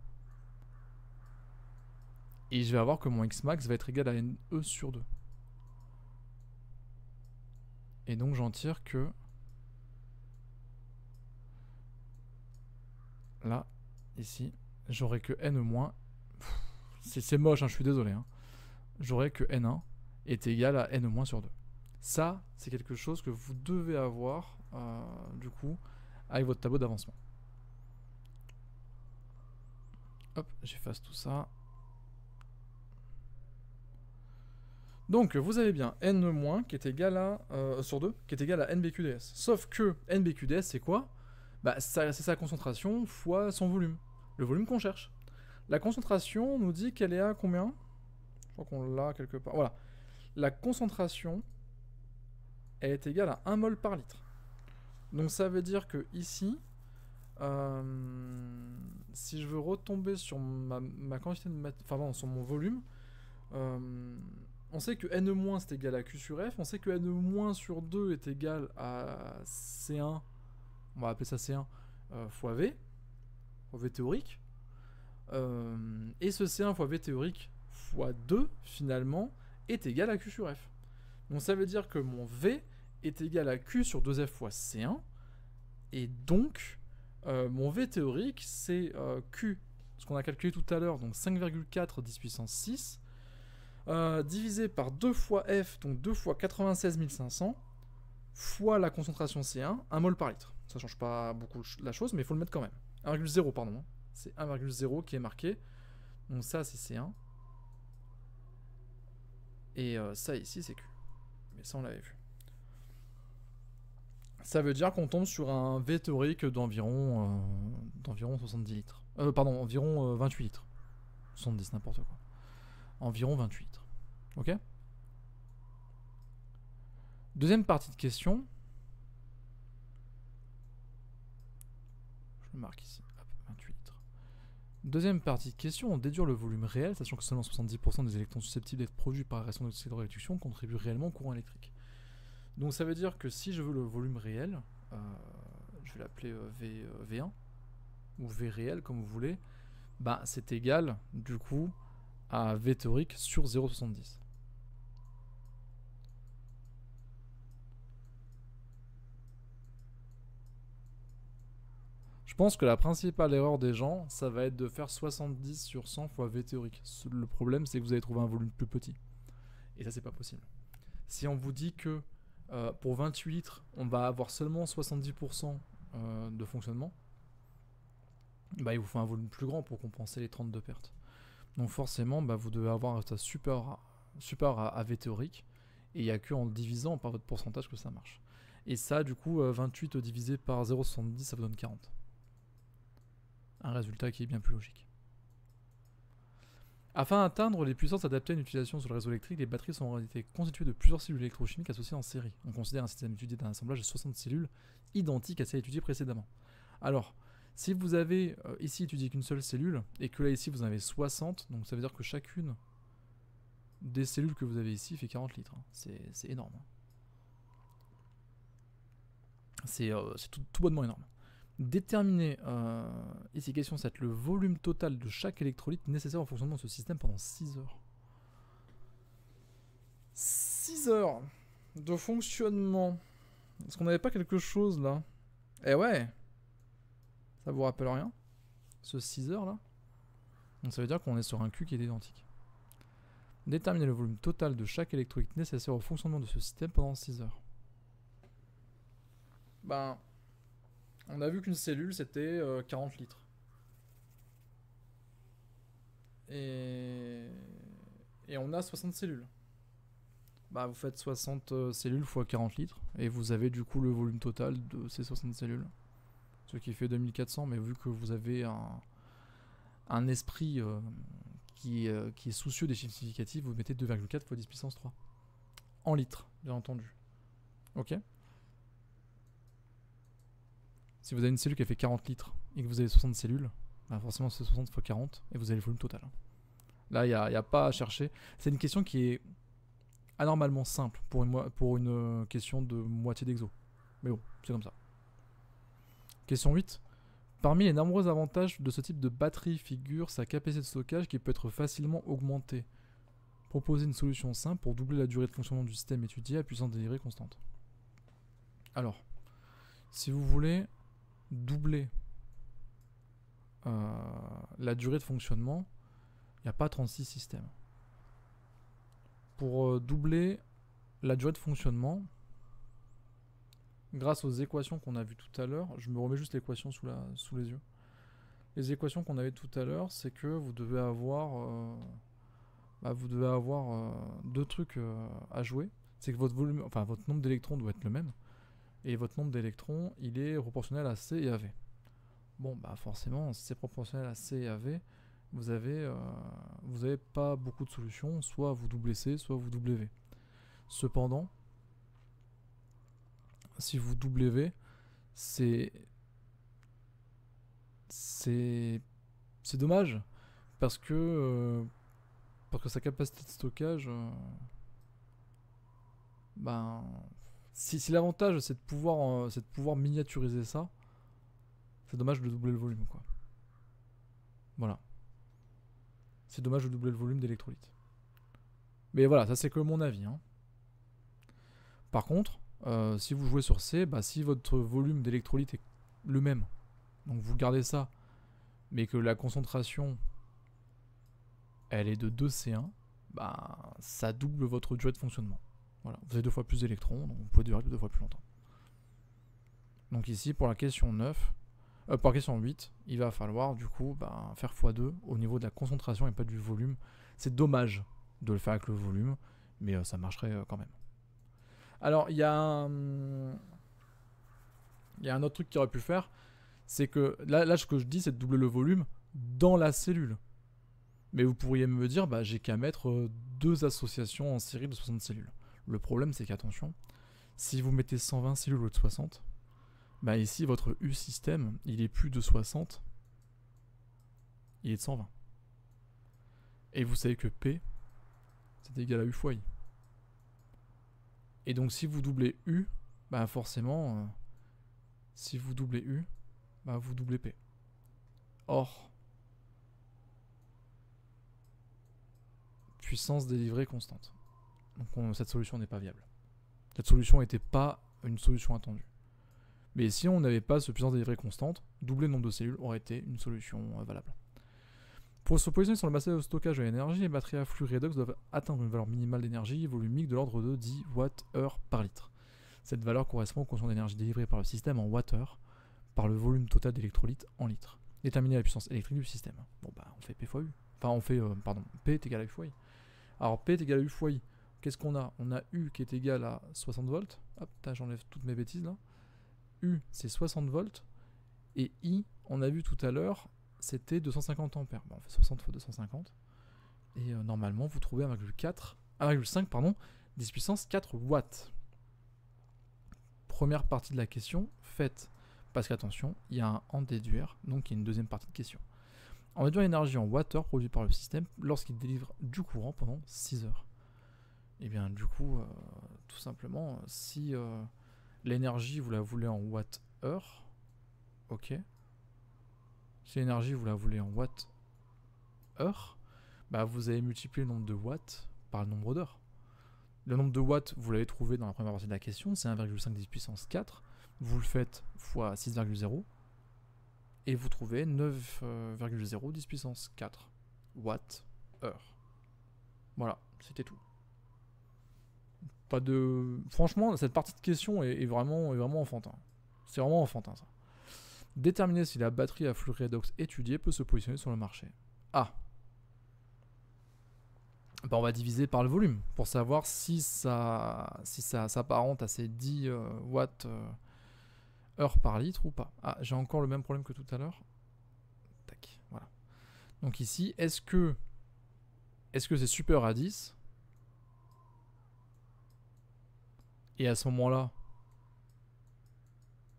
A: Et je vais avoir que mon xmax va être égal à Ne sur 2. Et donc j'en tire que là, ici, j'aurai que N-. C'est moche, hein, je suis désolé. Hein. J'aurai que N1 est égal à N- sur 2. Ça, c'est quelque chose que vous devez avoir, du coup, avec votre tableau d'avancement. Hop, j'efface tout ça. Donc vous avez bien n- qui est égal à sur 2 qui est égal à nbqds. Sauf que nbqds c'est quoi? Bah c'est sa concentration fois son volume. Le volume qu'on cherche. La concentration nous dit qu'elle est à combien? Je crois qu'on l'a quelque part. Voilà. La concentration elle est égale à 1 mol par litre. Donc ça veut dire que ici, si je veux retomber sur ma quantité de enfin bon, sur mon volume, on sait que n- c'est égal à Q sur F, on sait que n- sur 2 est égal à C1, on va appeler ça C1, fois V théorique, et ce C1 fois V théorique fois 2, finalement, est égal à Q sur F. Donc ça veut dire que mon V est égal à Q sur 2F fois C1, et donc mon V théorique c'est Q, ce qu'on a calculé tout à l'heure, donc 5,4 10 puissance 6, divisé par 2 fois F, donc 2 fois 96 500, fois la concentration C1, 1 mol par litre. Ça change pas beaucoup la chose, mais il faut le mettre quand même. 1,0, pardon. C'est 1,0 qui est marqué. Donc ça, c'est C1. Et ça ici, c'est Q. Mais ça, on l'avait vu. Ça veut dire qu'on tombe sur un V théorique d'environ 70 litres. Pardon, environ 28 litres. 70, n'importe quoi. Environ 28 litres. Ok? Deuxième partie de question. Je le marque ici. Hop, 28 litres. Deuxième partie de question, on déduire le volume réel, sachant que seulement 70% des électrons susceptibles d'être produits par la réaction de réduction contribuent réellement au courant électrique. Donc ça veut dire que si je veux le volume réel, je vais l'appeler V1, ou V réel comme vous voulez, bah c'est égal du coup à V théorique sur 0,70. Je pense que la principale erreur des gens, ça va être de faire 70 sur 100 fois V théorique. Le problème, c'est que vous allez trouver un volume plus petit. Et ça, c'est pas possible. Si on vous dit que pour 28 litres, on va avoir seulement 70% de fonctionnement, bah, il vous faut un volume plus grand pour compenser les 32 pertes. Donc forcément, bah, vous devez avoir un résultat supérieur à V théorique. Et il n'y a qu'en le divisant par votre pourcentage que ça marche. Et ça, du coup, 28 divisé par 0,70, ça vous donne 40. Un résultat qui est bien plus logique. Afin d'atteindre les puissances adaptées à une utilisation sur le réseau électrique, les batteries sont en réalité constituées de plusieurs cellules électrochimiques associées en série. On considère un système étudié d'un assemblage de 60 cellules identiques à celles étudiées précédemment. Alors, si vous avez ici étudié qu'une seule cellule, et que là ici vous en avez 60, donc ça veut dire que chacune des cellules que vous avez ici fait 40 litres. C'est énorme. C'est tout bonnement énorme. Déterminer, ici question 7, le volume total de chaque électrolyte nécessaire au fonctionnement de ce système pendant 6 heures. 6 heures de fonctionnement. Est-ce qu'on n'avait pas quelque chose là? Eh ouais. Ça vous rappelle rien? Ce 6 heures là? Donc ça veut dire qu'on est sur un Q qui est identique. Déterminer le volume total de chaque électrolyte nécessaire au fonctionnement de ce système pendant 6 heures. Ben... on a vu qu'une cellule c'était 40 litres. Et on a 60 cellules. Bah vous faites 60 cellules x 40 litres et vous avez du coup le volume total de ces 60 cellules. Ce qui fait 2400, mais vu que vous avez un esprit qui est soucieux des chiffres significatifs, vous mettez 2,4 x 10 puissance 3. En litres, bien entendu. Ok? Si vous avez une cellule qui a fait 40 litres et que vous avez 60 cellules, bah forcément c'est 60 x 40 et vous avez le volume total. Là, il n'y a pas à chercher. C'est une question qui est anormalement simple pour une question de moitié d'exo. Mais bon, c'est comme ça. Question 8. Parmi les nombreux avantages de ce type de batterie figure sa capacité de stockage qui peut être facilement augmentée. Proposer une solution simple pour doubler la durée de fonctionnement du système étudié à puissance délirée constante. Alors, si vous voulez doubler la durée de fonctionnement, il n'y a pas 36 systèmes. Pour doubler la durée de fonctionnement, grâce aux équations qu'on a vues tout à l'heure, je me remets juste l'équation sous les yeux. les équations qu'on avait tout à l'heure, c'est que vous devez avoir, deux trucs à jouer. C'est que votre volume, enfin votre nombre d'électrons doit être le même, et votre nombre d'électrons, il est proportionnel à C et à V. Bon, bah forcément, si c'est proportionnel à C et à V, vous avez pas beaucoup de solutions, soit vous doublez C, soit vous doublez V. Cependant, si vous doublez V, c'est dommage, parce que sa capacité de stockage, ben, si l'avantage c'est de pouvoir miniaturiser ça, c'est dommage de doubler le volume, quoi. Voilà. C'est dommage de doubler le volume d'électrolyte. Mais voilà, ça c'est que mon avis, hein. Par contre, si vous jouez sur C, bah, si votre volume d'électrolyte est le même, donc vous gardez ça, mais que la concentration elle est de 2C1, bah, ça double votre durée de fonctionnement. Voilà, vous avez 2 fois plus d'électrons, donc vous pouvez durer 2 fois plus longtemps. Donc ici, pour la question 8, il va falloir du coup faire x2 au niveau de la concentration et pas du volume. C'est dommage de le faire avec le volume, mais ça marcherait quand même. Alors, il y a un autre truc qu'il aurait pu faire, c'est que là, ce que je dis, c'est de doubler le volume dans la cellule. Mais vous pourriez me dire, bah, j'ai qu'à mettre 2 associations en série de 60 cellules. Le problème, c'est qu'attention, si vous mettez 120 cellules au lieu de 60, bah ici, votre U système, il est plus de 60, il est de 120. Et vous savez que P, c'est égal à U fois I. Et donc, si vous doublez U, bah forcément, si vous doublez U, bah vous doublez P. Or, puissance délivrée constante. Donc cette solution n'est pas viable. Cette solution n'était pas une solution attendue. Mais si on n'avait pas ce puissance délivrée constante, doubler le nombre de cellules aurait été une solution valable. Pour se positionner sur le bassin de stockage de l'énergie, les batteries à flux redox doivent atteindre une valeur minimale d'énergie volumique de l'ordre de 10 Wh par litre. Cette valeur correspond aux quotient d'énergie délivrée par le système en Wh par le volume total d'électrolytes en litres. Déterminer la puissance électrique du système. Bon bah on fait P fois U. Enfin on fait, P est égal à U fois I. Alors P est égal à U fois I. Qu'est-ce qu'on a? On a U qui est égal à 60 volts. Hop, j'enlève toutes mes bêtises là. U c'est 60 volts. Et I, on a vu tout à l'heure, c'était 250 ampères. Bon, on fait 60 fois 250. Et normalement, vous trouvez 1,5 10 puissance 4 watts. Première partie de la question faite. Parce qu'attention, il y a un en déduire, donc il y a une deuxième partie de question. En déduire l'énergie en wattheure produite par le système lorsqu'il délivre du courant pendant 6 heures. Et bien du coup, tout simplement, si l'énergie vous la voulez en wattheure, ok. Si l'énergie vous la voulez en wattheure, bah vous allez multiplier le nombre de watts par le nombre d'heures. Le nombre de watts, vous l'avez trouvé dans la première partie de la question, c'est 1,5 10 puissance 4. Vous le faites fois 6,0 et vous trouvez 9,0 10 puissance 4 watts heure. Voilà, c'était tout. Pas de... Franchement, cette partie de question est vraiment enfantin. C'est vraiment enfantin ça. Déterminer si la batterie à flux redox étudiée peut se positionner sur le marché. Ah. Bah on va diviser par le volume pour savoir si ça s'apparente à ces 10 watts heure par litre ou pas. Ah, j'ai encore le même problème que tout à l'heure. Tac, voilà. Donc ici, est-ce que c'est supérieur à 10? Et à ce moment-là,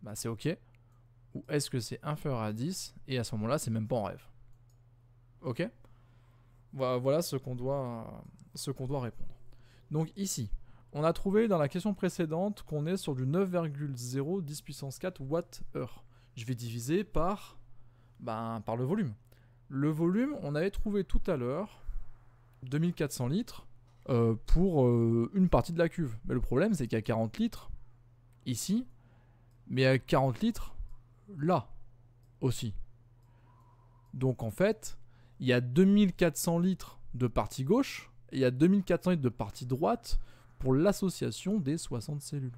A: bah c'est ok. Ou est-ce que c'est inférieur à 10 et à ce moment-là, c'est même pas en rêve? Ok? Voilà ce qu'on doit répondre. Donc ici, on a trouvé dans la question précédente qu'on est sur du 9,0 10 puissance 4 Wh. Je vais diviser par le volume. Le volume, on avait trouvé tout à l'heure 2400 litres pour une partie de la cuve. Mais le problème, c'est qu'il y a 40 litres ici, mais il y a 40 litres là aussi. Donc en fait, il y a 2400 litres de partie gauche et il y a 2400 litres de partie droite pour l'association des 60 cellules.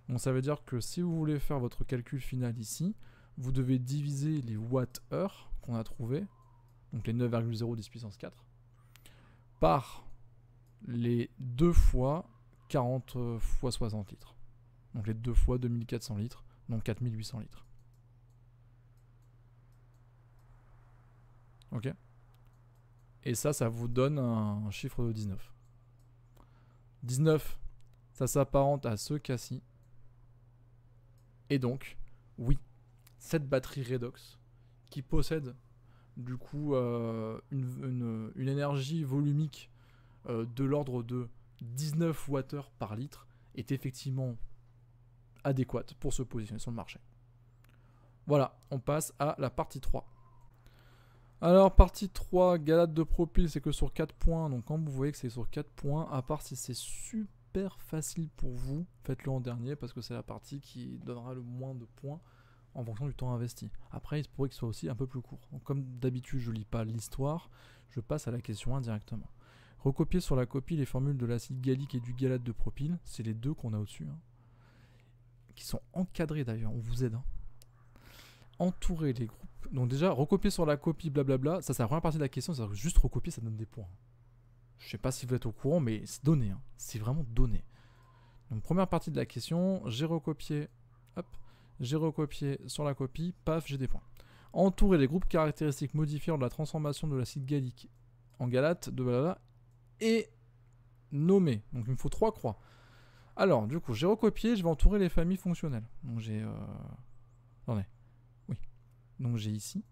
A: Donc ça veut dire que si vous voulez faire votre calcul final ici, vous devez diviser les watts-heure qu'on a trouvés, donc les 9,0 puissance 4, par les 2 fois 40 fois 60 litres. Donc les 2 fois 2400 litres, donc 4800 litres. Ok. Et ça vous donne un chiffre de 19. 19, ça s'apparente à ce cas-ci. Et donc, oui, cette batterie redox qui possède du coup une énergie volumique de l'ordre de 19 Wh par litre est effectivement adéquate pour se positionner sur le marché. Voilà, on passe à la partie 3. Alors, partie 3, galate de propyle, c'est que sur 4 points. Donc, quand vous voyez que c'est sur 4 points, à part si c'est super facile pour vous, faites-le en dernier parce que c'est la partie qui donnera le moins de points en fonction du temps investi. Après, il se pourrait qu'il soit aussi un peu plus court. Donc, comme d'habitude, je lis pas l'histoire, je passe à la question 1 directement. Recopier sur la copie les formules de l'acide gallique et du galate de propyle, c'est les deux qu'on a au-dessus, hein, qui sont encadrés d'ailleurs, on vous aide. Hein. Entourer les groupes. Donc déjà, recopier sur la copie, blablabla, ça c'est la première partie de la question, c'est juste recopier, ça donne des points. Je sais pas si vous êtes au courant, mais c'est donné, hein. C'est vraiment donné. Donc première partie de la question, j'ai recopié, hop, j'ai recopié sur la copie, paf, j'ai des points. Entourer les groupes caractéristiques modifiés lors de la transformation de l'acide gallique en galate, de blablabla, et nommer. Donc il me faut 3 croix. Alors, du coup, j'ai recopié, je vais entourer les familles fonctionnelles. Donc j'ai... Attendez. Donc j'ai ici,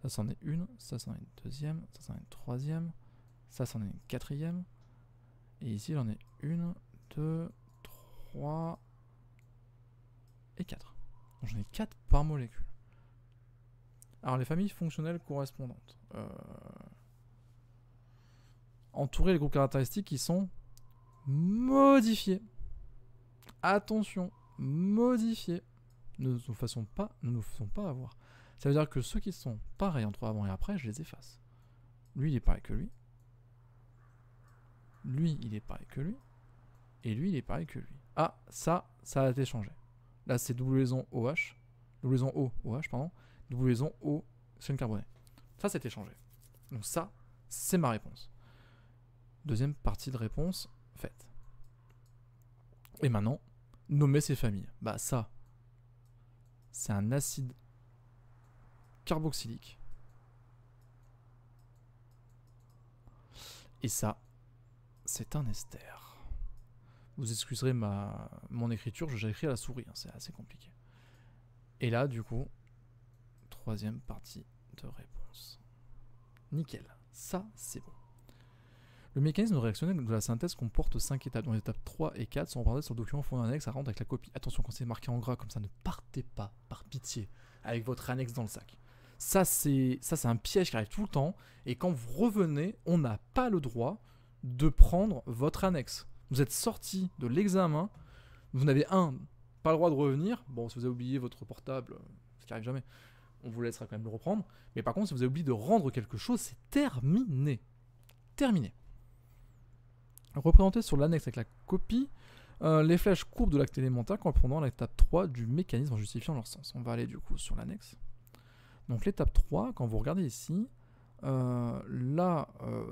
A: ça c'en est une, ça c'en est une deuxième, ça c'en est une troisième, ça c'en est une quatrième, et ici j'en ai une, deux, trois et 4. Donc j'en ai 4 par molécule. Alors les familles fonctionnelles correspondantes. Entourer les groupes caractéristiques qui sont modifiés. Attention, modifiés. Ne nous faisons pas avoir. Ça veut dire que ceux qui sont pareils entre avant et après, je les efface. Lui, il est pareil que lui. Lui, il est pareil que lui. Et lui, il est pareil que lui. Ah, ça a été changé. Là, c'est double liaison OH. Double liaison OH, pardon. Double liaison O, c'est une carbonée. Ça, c'était changé. Donc ça, c'est ma réponse. Deuxième partie de réponse faite. Et maintenant, nommer ces familles. Bah ça, c'est un acide carboxylique. Et ça, c'est un ester. Vous excuserez mon écriture, j'ai écrit à la souris, hein, c'est assez compliqué. Et là, du coup, troisième partie de réponse. Nickel, ça, c'est bon. Le mécanisme réactionnel de la synthèse comporte 5 étapes, dont les étapes 3 et 4 sont représentées sur le document fourni en annexe à rendre avec la copie. Attention, quand c'est marqué en gras comme ça, ne partez pas, par pitié, avec votre annexe dans le sac. Ça, c'est un piège qui arrive tout le temps, et quand vous revenez, on n'a pas le droit de prendre votre annexe. Vous êtes sorti de l'examen, vous n'avez pas le droit de revenir. Bon, si vous avez oublié votre portable, ce qui arrive jamais, on vous laissera quand même le reprendre. Mais par contre, si vous avez oublié de rendre quelque chose, c'est terminé. Terminé. Représenté sur l'annexe avec la copie, les flèches courbes de l'acte élémentaire correspondant à l'étape 3 du mécanisme en justifiant leur sens. On va aller du coup sur l'annexe. Donc l'étape 3, quand vous regardez ici, là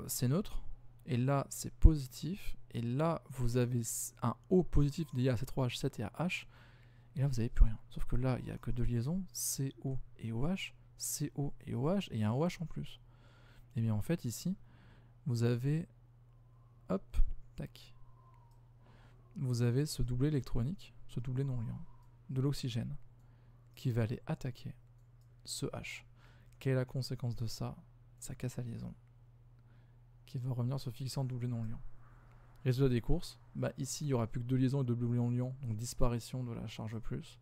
A: c'est neutre, et là c'est positif, et là vous avez un O positif lié à C3H7 et à H, et là vous n'avez plus rien. Sauf que là il n'y a que deux liaisons, CO et OH, CO et OH, et il y a un OH en plus. Et bien en fait ici, vous avez, hop, tac, vous avez ce doublet électronique, ce doublet non-liant, de l'oxygène, qui va aller attaquer ce H. Quelle est la conséquence de ça? Ça casse la liaison, qui va revenir se fixer en doublet non-liant. Résultat des courses, bah ici il n'y aura plus que 2 liaisons et 2 doublés non-liants, donc disparition de la charge plus.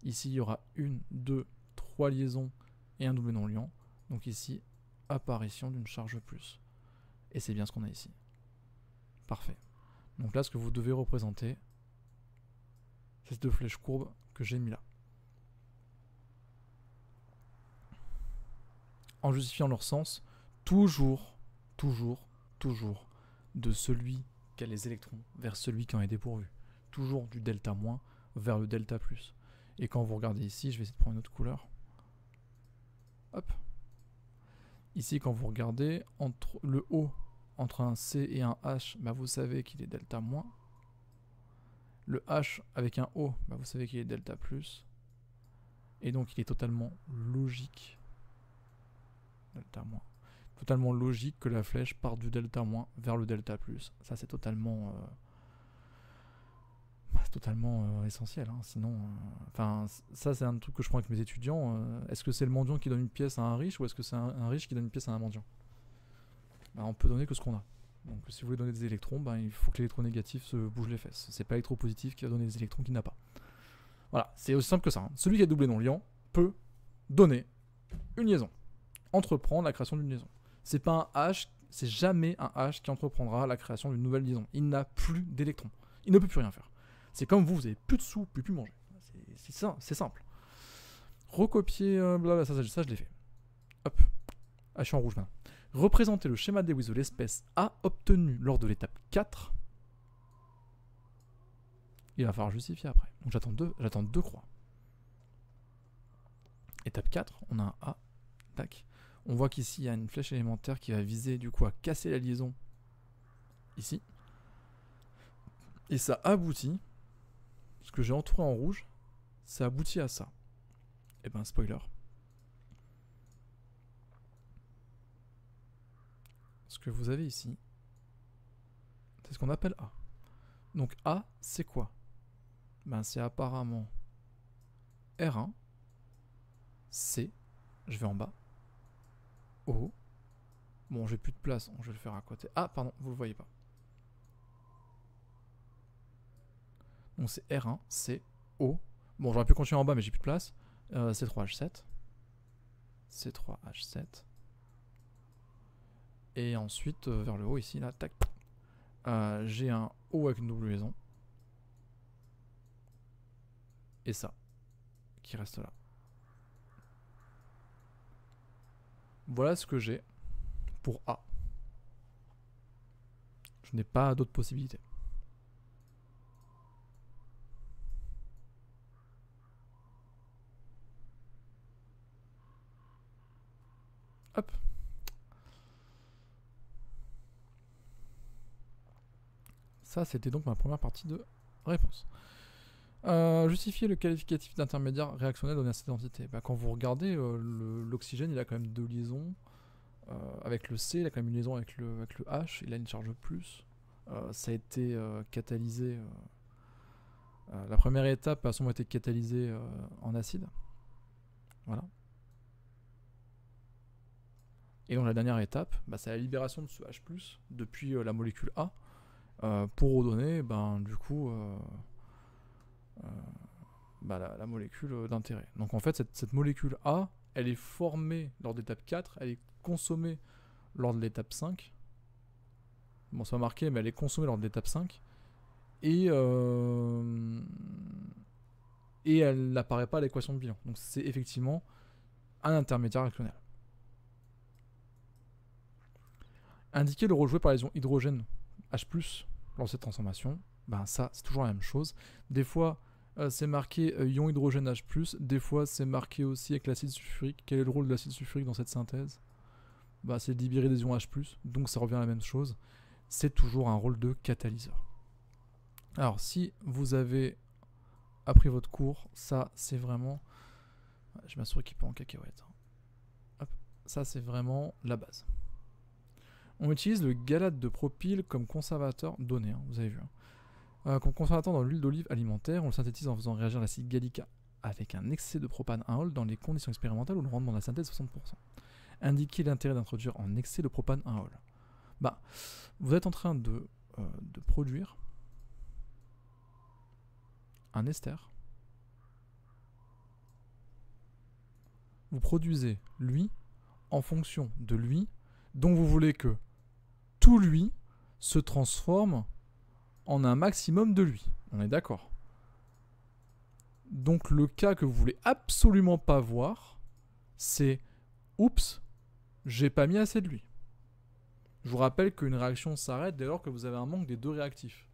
A: Ici il y aura 1, 2, 3 liaisons et un doublé non-liant, donc ici apparition d'une charge plus. Et c'est bien ce qu'on a ici. Parfait. Donc là ce que vous devez représenter, c'est ces deux flèches courbes que j'ai mis là. En justifiant leur sens, toujours, de celui qui a les électrons vers celui qui en est dépourvu. Toujours du delta moins vers le delta plus. Et quand vous regardez ici, je vais essayer de prendre une autre couleur. Hop. Ici, quand vous regardez, entre le O, entre un C et un H, bah, vous savez qu'il est delta moins. Le H avec un O, bah, vous savez qu'il est delta plus. Et donc, il est totalement logique. Delta moins. Totalement logique que la flèche parte du delta moins vers le delta plus. Ça, c'est totalement... essentiel, hein. Sinon, enfin, ça c'est un truc que je prends avec mes étudiants. Est-ce que c'est le mendiant qui donne une pièce à un riche ou est-ce que c'est un riche qui donne une pièce à un mendiant? Bah, on peut donner que ce qu'on a. Donc si vous voulez donner des électrons, bah, il faut que l'électronégatif se bouge les fesses. C'est pas l'électropositif qui va donner des électrons qu'il n'a pas. Voilà, c'est aussi simple que ça, hein. Celui qui a doublé non-liant peut donner une liaison, entreprendre la création d'une liaison. C'est pas un H, c'est jamais un H qui entreprendra la création d'une nouvelle liaison. Il n'a plus d'électrons. Il ne peut plus rien faire. C'est comme vous avez plus de sous, vous pouvez plus manger. C'est ça, c'est simple. Recopier, blablabla, ça je l'ai fait. Hop. Ah, je suis en rouge maintenant. Représenter le schéma des Lewis de l'espèce A obtenu lors de l'étape 4. Il va falloir justifier après. Donc j'attends deux croix. Étape 4, on a un A. Tac. On voit qu'ici il y a une flèche élémentaire qui va viser du coup à casser la liaison ici. Et ça aboutit, ce que j'ai entouré en rouge, ça aboutit à ça. Et ben spoiler. Ce que vous avez ici, c'est ce qu'on appelle A. Donc A, c'est quoi? Ben c'est apparemment R1, C, je vais en bas, O. Bon, j'ai plus de place, donc je vais le faire à côté. Ah, pardon, vous le voyez pas. Donc c'est R1, C, O. Bon, j'aurais pu continuer en bas, mais j'ai plus de place. C3H7. C3H7. Et ensuite, vers le haut, ici, là, tac. J'ai un O avec une double liaison. Et ça, qui reste là. Voilà ce que j'ai pour A. Je n'ai pas d'autres possibilités. Hop. Ça, c'était donc ma première partie de réponse. Justifier le qualificatif d'intermédiaire réactionnel donné à cette identité. Bah, quand vous regardez, l'oxygène, il a quand même deux liaisons. Avec le C, il a quand même une liaison avec le H, il a une charge plus. Ça a été catalysé. La première étape a souvent été catalysée en acide. Voilà. Et donc la dernière étape, bah, c'est la libération de ce H+, depuis la molécule A, pour redonner, ben, du coup, bah, la molécule d'intérêt. Donc en fait, cette molécule A, elle est formée lors de l'étape 4, elle est consommée lors de l'étape 5. Bon, c'est pas marqué, mais elle est consommée lors de l'étape 5. Et elle n'apparaît pas à l'équation de bilan. Donc c'est effectivement un intermédiaire réactionnel. Indiquer le rôle joué par les ions hydrogène H+, lors de cette transformation, ben ça c'est toujours la même chose. Des fois c'est marqué ion hydrogène H+, des fois c'est marqué aussi avec l'acide sulfurique. Quel est le rôle de l'acide sulfurique dans cette synthèse? Bah, c'est de libérer des ions H+, donc ça revient à la même chose. C'est toujours un rôle de catalyseur. Alors si vous avez appris votre cours, ça c'est vraiment... Je m'assure qu'il peut en cacahuète. Hop. Ça c'est vraiment la base. On utilise le gallate de propyle comme conservateur donné, hein, vous avez vu. Hein. Comme conservateur dans l'huile d'olive alimentaire, on le synthétise en faisant réagir l'acide gallique avec un excès de propane 1-ol dans les conditions expérimentales où le rendement de la synthèse est 60%. Indiquer l'intérêt d'introduire en excès de propane 1-ol. Bah, vous êtes en train de produire un ester. Vous produisez lui en fonction de lui, dont vous voulez que tout lui se transforme en un maximum de lui. On est d'accord. Donc le cas que vous voulez absolument pas voir, c'est oups, j'ai pas mis assez de lui. Je vous rappelle qu'une réaction s'arrête dès lors que vous avez un manque des deux réactifs.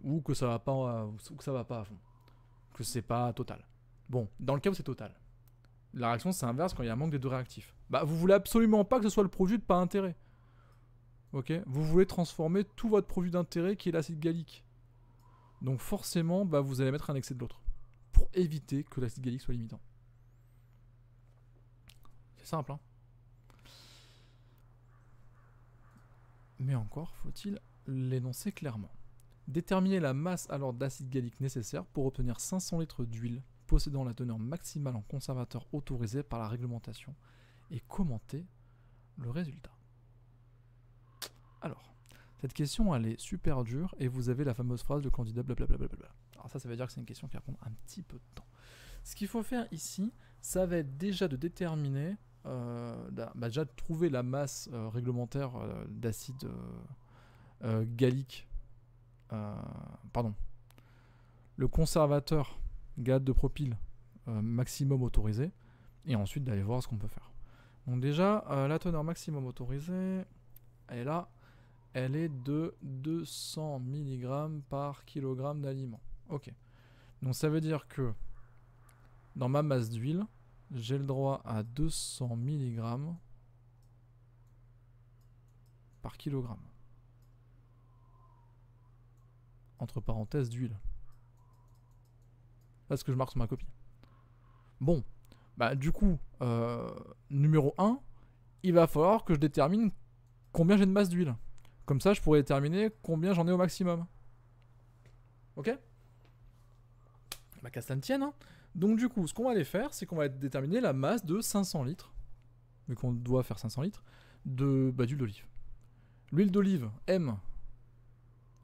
A: Ou que ça va pas à fond. Que c'est pas total. Bon, dans le cas où c'est total, La réaction, c'est inverse quand il y a un manque des deux réactifs. Bah, vous voulez absolument pas que ce soit le produit de pas intérêt. Ok? Vous voulez transformer tout votre produit d'intérêt qui est l'acide gallique. Donc forcément, bah, vous allez mettre un excès de l'autre. Pour éviter que l'acide gallique soit limitant. C'est simple, hein? Mais encore faut-il l'énoncer clairement. Déterminer la masse alors d'acide gallique nécessaire pour obtenir 500 litres d'huile possédant la teneur maximale en conservateur autorisé par la réglementation et commenter le résultat. Alors, cette question elle est super dure et vous avez la fameuse phrase de candidat blablabla. Alors ça veut dire que c'est une question qui va prendre un petit peu de temps. Ce qu'il faut faire ici, ça va être déjà de déterminer, déjà de trouver la masse réglementaire d'acide gallique, le conservateur galate de propyle maximum autorisé, et ensuite d'aller voir ce qu'on peut faire. Donc déjà, la teneur maximum autorisée, elle est là, elle est de 200 mg par kg d'aliment. Ok. Donc ça veut dire que dans ma masse d'huile, j'ai le droit à 200 mg par kilogramme. Entre parenthèses d'huile. Là, ce que je marque sur ma copie. Bon, bah du coup, numéro 1, il va falloir que je détermine combien j'ai de masse d'huile. Comme ça, je pourrais déterminer combien j'en ai au maximum. Ok? Bah qu'à ça ne tienne, hein. Donc du coup, ce qu'on va aller faire, c'est qu'on va déterminer la masse de 500 litres, vu qu'on doit faire 500 litres, d'huile d'olive. L'huile d'olive, M,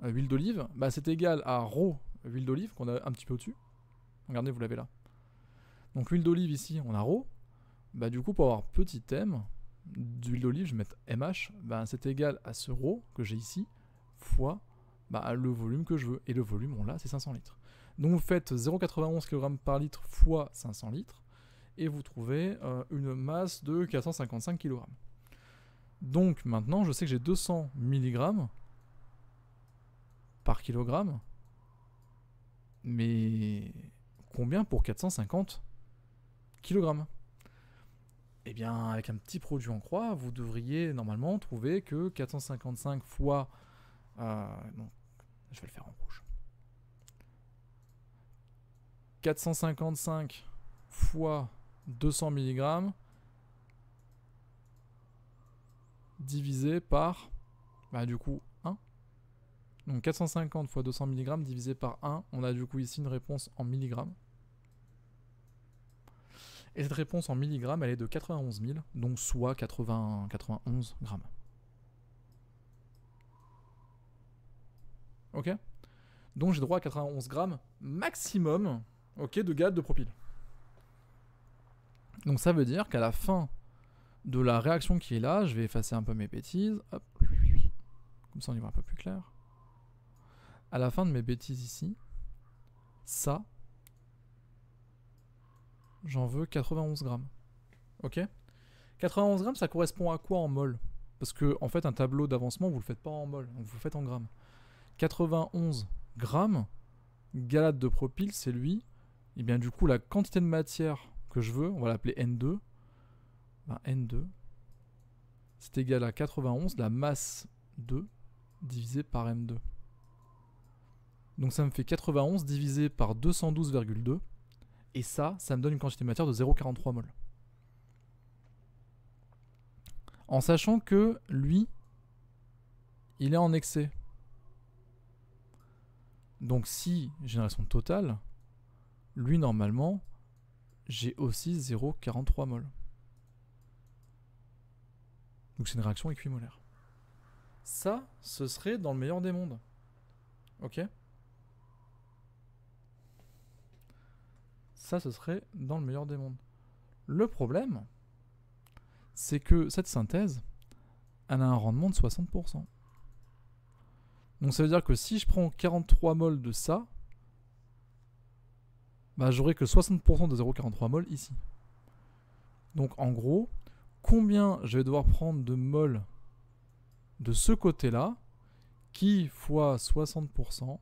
A: huile d'olive, bah, c'est égal à ρ, huile d'olive, qu'on a un petit peu au-dessus. Regardez, vous l'avez là. Donc l'huile d'olive ici, on a ρ. Bah, du coup, pour avoir petit m d'huile d'olive, je vais mettre MH, bah, c'est égal à ce ρ que j'ai ici, fois le volume que je veux. Et le volume, on l'a, c'est 500 litres. Donc vous faites 0,91 kg par litre fois 500 litres, et vous trouvez une masse de 455 kg. Donc maintenant, je sais que j'ai 200 mg par kilogramme, mais combien pour 450 kg? Eh bien, avec un petit produit en croix, vous devriez normalement trouver que 455 fois... non, je vais le faire en rouge. 455 fois 200 mg divisé par, du coup, 1. Donc 450 fois 200 mg divisé par 1, on a du coup ici une réponse en milligrammes. Et cette réponse en milligrammes, elle est de 91 000, donc soit 91 grammes. Ok? Donc j'ai droit à 91 grammes maximum, ok, de galate de propyle. Donc ça veut dire qu'à la fin de la réaction qui est là, je vais effacer un peu mes bêtises. Hop. Comme ça on y voit un peu plus clair. À la fin de mes bêtises ici, ça, j'en veux 91 grammes. Ok? 91 grammes, ça correspond à quoi en mol? Parce que en fait, un tableau d'avancement, vous le faites pas en mol, vous le faites en grammes. 91 grammes, galate de propyle, c'est lui. Et bien du coup, la quantité de matière que je veux, on va l'appeler N2. N2, c'est égal à 91, la masse 2, divisé par M2. Donc ça me fait 91 divisé par 212,2. Et ça me donne une quantité de matière de 0,43 mol. En sachant que lui, il est en excès. Donc si génération totale, lui normalement, j'ai aussi 0,43 mol. Donc c'est une réaction équimolaire. Ça, ce serait dans le meilleur des mondes. Ok? Ça, ce serait dans le meilleur des mondes. Le problème, c'est que cette synthèse, elle a un rendement de 60%. Donc ça veut dire que si je prends 43 mol de ça, j'aurai que 60% de 0,43 mol ici. Donc en gros, combien je vais devoir prendre de mol de ce côté-là, qui fois 60%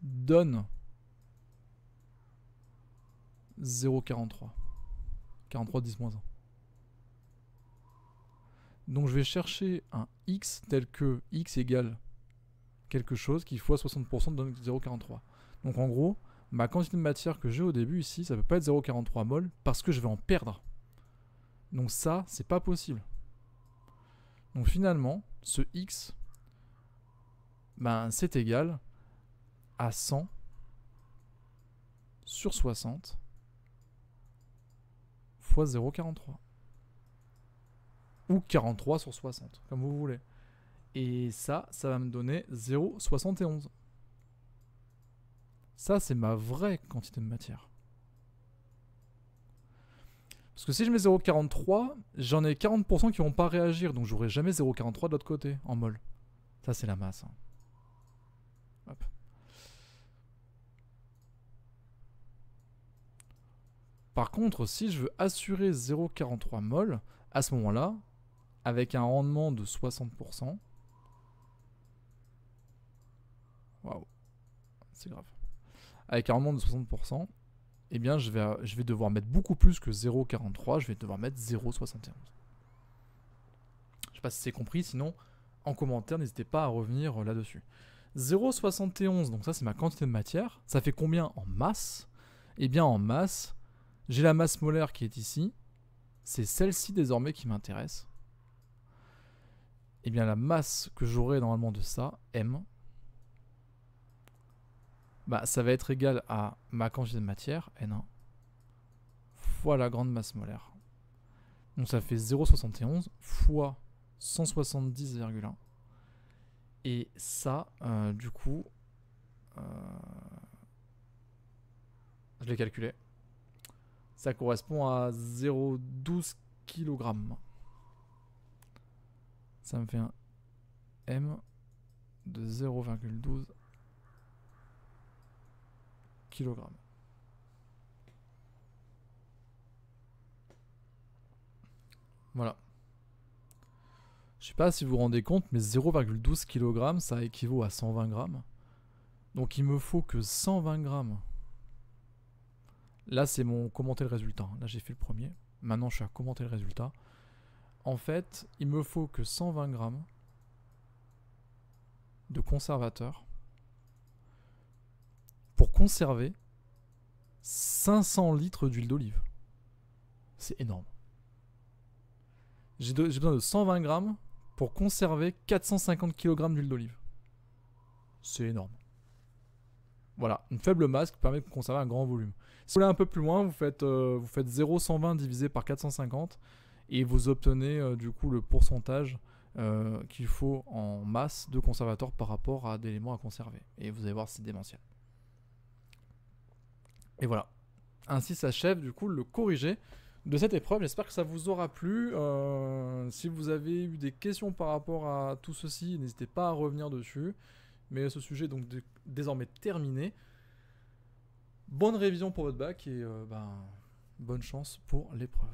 A: donne 0,43. 43 10 moins 1. Donc je vais chercher un x tel que x égale quelque chose qui fois 60% donne 0,43. Donc en gros, ma quantité de matière que j'ai au début ici, ça ne peut pas être 0,43 mol parce que je vais en perdre. Donc ça, c'est pas possible. Donc finalement, ce x, ben, c'est égal à 100 sur 60 fois 0,43. Ou 43 sur 60, comme vous voulez. Et ça va me donner 0,71. Ça, c'est ma vraie quantité de matière. Parce que si je mets 0,43, j'en ai 40% qui vont pas réagir. Donc j'aurai jamais 0,43 de l'autre côté, en mol. Ça, c'est la masse. Hein. Hop. Par contre, si je veux assurer 0,43 mol, à ce moment-là, avec un rendement de 60%, waouh, c'est grave. Avec un rendement de 60%, eh bien je vais devoir mettre beaucoup plus que 0,43, je vais devoir mettre 0,71. Je sais pas si c'est compris, sinon en commentaire, n'hésitez pas à revenir là-dessus. 0,71, donc ça c'est ma quantité de matière. Ça fait combien en masse? Eh bien en masse, j'ai la masse molaire qui est ici. C'est celle-ci désormais qui m'intéresse. Eh bien la masse que j'aurai normalement de ça, M, bah, ça va être égal à ma quantité de matière, N1, fois la grande masse molaire. Donc ça fait 0,71 fois 170,1. Et ça, du coup, je l'ai calculé. Ça correspond à 0,12 kg. Ça me fait un M de 0,12 kg. Voilà. Je sais pas si vous vous rendez compte, mais 0,12 kg, ça équivaut à 120 grammes. Donc il me faut que 120 grammes. Là, c'est mon commenter le résultat. Là, j'ai fait le premier. Maintenant, je suis à commenter le résultat. En fait, il me faut que 120 grammes de conservateur pour conserver 500 litres d'huile d'olive. C'est énorme. J'ai besoin de 120 grammes pour conserver 450 kg d'huile d'olive. C'est énorme. Voilà, une faible masse qui permet de conserver un grand volume. Si vous voulez un peu plus loin, vous faites 0,120 divisé par 450 et vous obtenez du coup le pourcentage qu'il faut en masse de conservateur par rapport à d'éléments à conserver. Et vous allez voir, c'est démentiel. Et voilà. Ainsi s'achève du coup le corrigé de cette épreuve. J'espère que ça vous aura plu. Si vous avez eu des questions par rapport à tout ceci, n'hésitez pas à revenir dessus. Mais ce sujet est donc désormais terminé. Bonne révision pour votre bac et bonne chance pour l'épreuve.